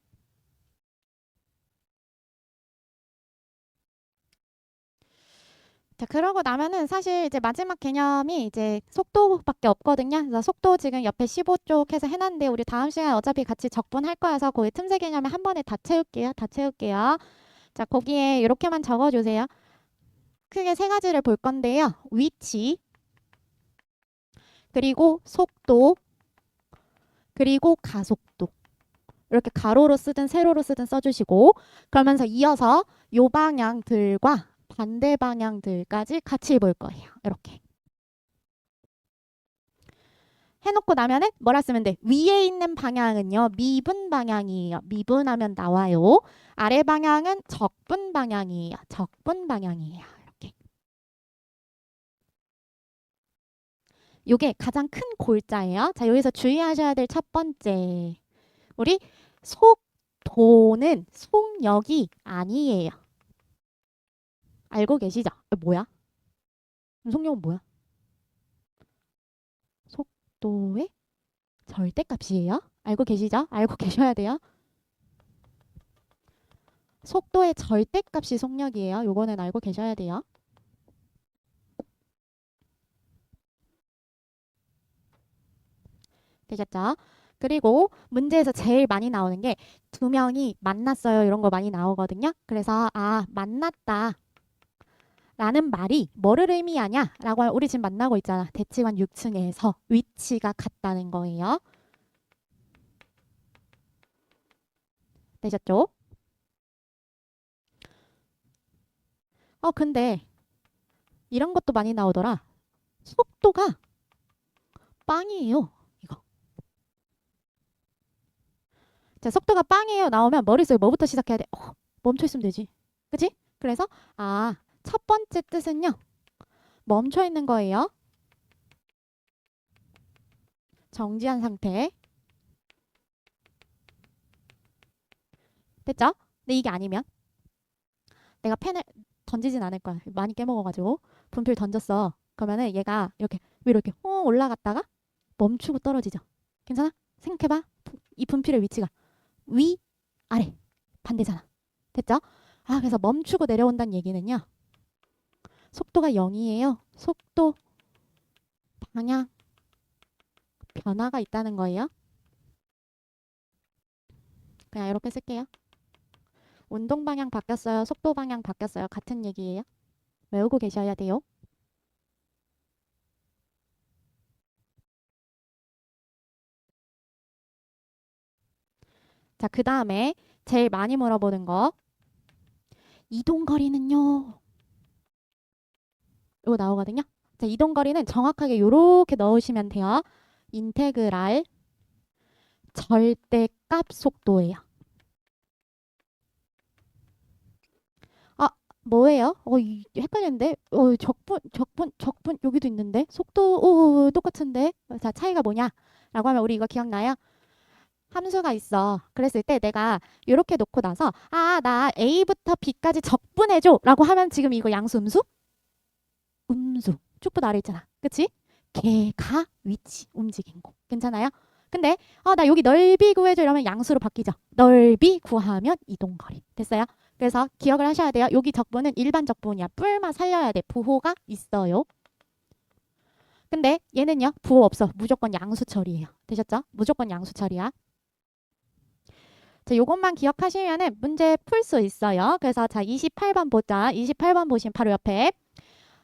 자, 그러고 나면은 사실 이제 마지막 개념이 이제 속도밖에 없거든요. 그래서 속도 지금 옆에 15쪽 해서 해놨는데 우리 다음 시간에 어차피 같이 적분할 거여서 거기 틈새 개념에 한 번에 다 채울게요. 다 채울게요. 자, 거기에 이렇게만 적어주세요. 크게 세 가지를 볼 건데요. 위치, 그리고 속도, 그리고 가속도. 이렇게 가로로 쓰든 세로로 쓰든 써주시고 그러면서 이어서 요 방향들과 반대 방향들까지 같이 볼 거예요. 이렇게. 해놓고 나면은 뭐라 쓰면 돼? 위에 있는 방향은요. 미분 방향이에요. 미분하면 나와요. 아래 방향은 적분 방향이에요. 적분 방향이에요. 이렇게. 요게 가장 큰 골자예요. 자, 여기서 주의하셔야 될 첫 번째. 우리 속도는 속력이 아니에요. 알고 계시죠? 뭐야? 속력은 뭐야? 속도의 절대값이에요. 알고 계시죠? 알고 계셔야 돼요. 속도의 절대값이 속력이에요. 요거는 알고 계셔야 돼요. 되셨죠? 그리고 문제에서 제일 많이 나오는 게 두 명이 만났어요. 이런 거 많이 나오거든요. 그래서 만났다 라는 말이 뭐를 의미하냐? 라고 하면 우리 지금 만나고 있잖아. 대치관 6층에서 위치가 같다는 거예요. 되셨죠? 근데 이런 것도 많이 나오더라. 속도가 빵이에요. 이거. 자, 속도가 빵이에요. 나오면 머릿속에 뭐부터 시작해야 돼? 멈춰 있으면 되지. 그치? 그래서 첫 번째 뜻은요. 멈춰 있는 거예요. 정지한 상태. 됐죠? 근데 이게 아니면 내가 펜을 던지진 않을 거야. 많이 깨먹어가지고 분필 던졌어. 그러면은 얘가 이렇게 위로 이렇게 올라갔다가 멈추고 떨어지죠. 괜찮아? 생각해봐. 이 분필의 위치가 위, 아래 반대잖아. 됐죠? 그래서 멈추고 내려온다는 얘기는요. 속도가 0이에요. 속도 방향 변화가 있다는 거예요. 그냥 이렇게 쓸게요. 운동 방향 바뀌었어요. 속도 방향 바뀌었어요. 같은 얘기예요. 외우고 계셔야 돼요. 자, 그 다음에 제일 많이 물어보는 거. 이동거리는요. 이거 나오거든요. 자, 이동거리는 정확하게 이렇게 넣으시면 돼요. 인테그랄 절대값 속도예요. 뭐예요? 헷갈리는데? 적분 여기도 있는데? 속도 똑같은데? 자, 차이가 뭐냐? 라고 하면 우리 이거 기억나요? 함수가 있어. 그랬을 때 내가 이렇게 놓고 나서 나 A부터 B까지 적분해줘 라고 하면 지금 이거 양수 음수? 음수. 쭉붙 아래 있잖아. 그치? 걔가 위치 움직인 거. 괜찮아요? 근데 나 여기 넓이 구해줘 이러면 양수로 바뀌죠. 넓이 구하면 이동거리. 됐어요? 그래서 기억을 하셔야 돼요. 여기 적분은 일반 적분이야. 뿔만 살려야 돼. 부호가 있어요. 근데 얘는요. 부호 없어. 무조건 양수 처리예요. 되셨죠? 무조건 양수 처리야. 자, 요것만 기억하시면은 문제 풀 수 있어요. 그래서 자, 28번 보자. 28번 보시면 바로 옆에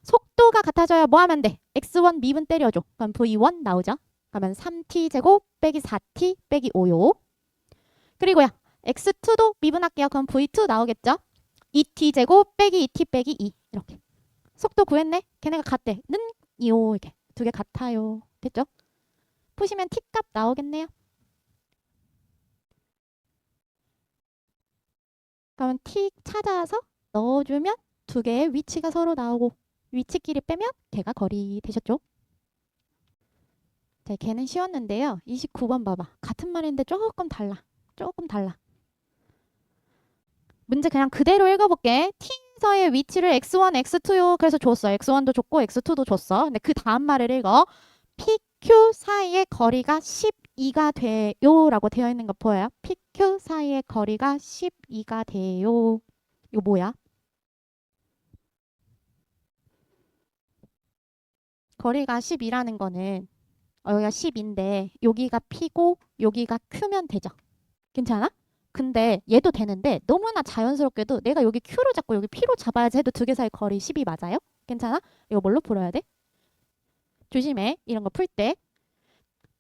속도가 같아져야 뭐 하면 돼? x1 미분 때려줘. 그럼 v1 나오죠? 그러면 3t제곱 빼기 4t 빼기 5요. 그리고요. x2도 미분할게요. 그럼 v2 나오겠죠? 2t제곱 빼기 2t 빼기 2 이렇게. 속도 구했네? 걔네가 같대. 는 이요 이렇게. 두 개 같아요. 됐죠? 푸시면 t값 나오겠네요. 그러면 t 찾아서 넣어주면 두 개의 위치가 서로 나오고 위치끼리 빼면 걔가 거리 되셨죠? 자, 걔는 쉬웠는데요. 29번 봐봐. 같은 말인데 조금 달라. 조금 달라. 문제 그냥 그대로 읽어볼게. t에서의 위치를 x1, x2요. 그래서 줬어. x1도 줬고 x2도 줬어. 근데 그 다음 말을 읽어. pq 사이의 거리가 12가 돼요. 라고 되어 있는 거 보여요? pq 사이의 거리가 12가 돼요. 이거 뭐야? 거리가 10이라는 거는 여기가 10인데 여기가 P고 여기가 Q면 되죠. 괜찮아? 근데 얘도 되는데 너무나 자연스럽게도 내가 여기 Q로 잡고 여기 P로 잡아야지 해도 두 개 사이 거리 10이 맞아요? 괜찮아? 이거 뭘로 풀어야 돼? 조심해. 이런 거 풀 때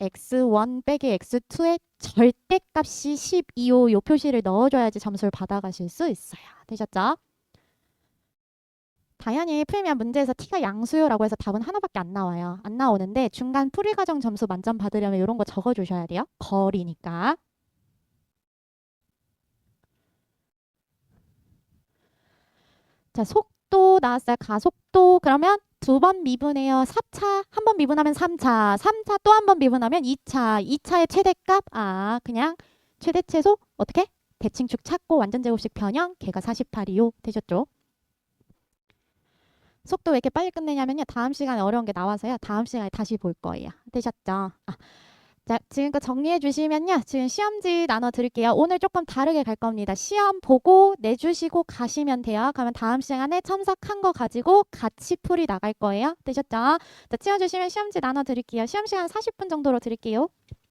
x1 빼기 x2의 절대값이 12요 요 표시를 넣어줘야지 점수를 받아가실 수 있어요. 되셨죠? 당연히 풀면 문제에서 t가 양수요라고 해서 답은 하나밖에 안 나와요. 안 나오는데 중간 풀이 과정 점수 만점 받으려면 이런 거 적어주셔야 돼요. 거리니까. 자, 속도 나왔어요. 가속도. 그러면 두 번 미분해요. 4차. 한 번 미분하면 3차. 3차 또 한 번 미분하면 2차. 2차의 최대값. 그냥 최대 최소 어떻게? 대칭축 찾고 완전 제곱식 변형. 걔가 48이요. 되셨죠? 속도 왜 이렇게 빨리 끝내냐면요. 다음 시간에 어려운 게 나와서요. 다음 시간에 다시 볼 거예요. 되셨죠? 자, 지금껏 정리해 주시면요. 지금 시험지 나눠 드릴게요. 오늘 조금 다르게 갈 겁니다. 시험 보고 내주시고 가시면 돼요. 그러면 다음 시간에 첨삭한 거 가지고 같이 풀이 나갈 거예요. 되셨죠? 자, 치워주시면 시험지 나눠 드릴게요. 시험 시간 40분 정도로 드릴게요.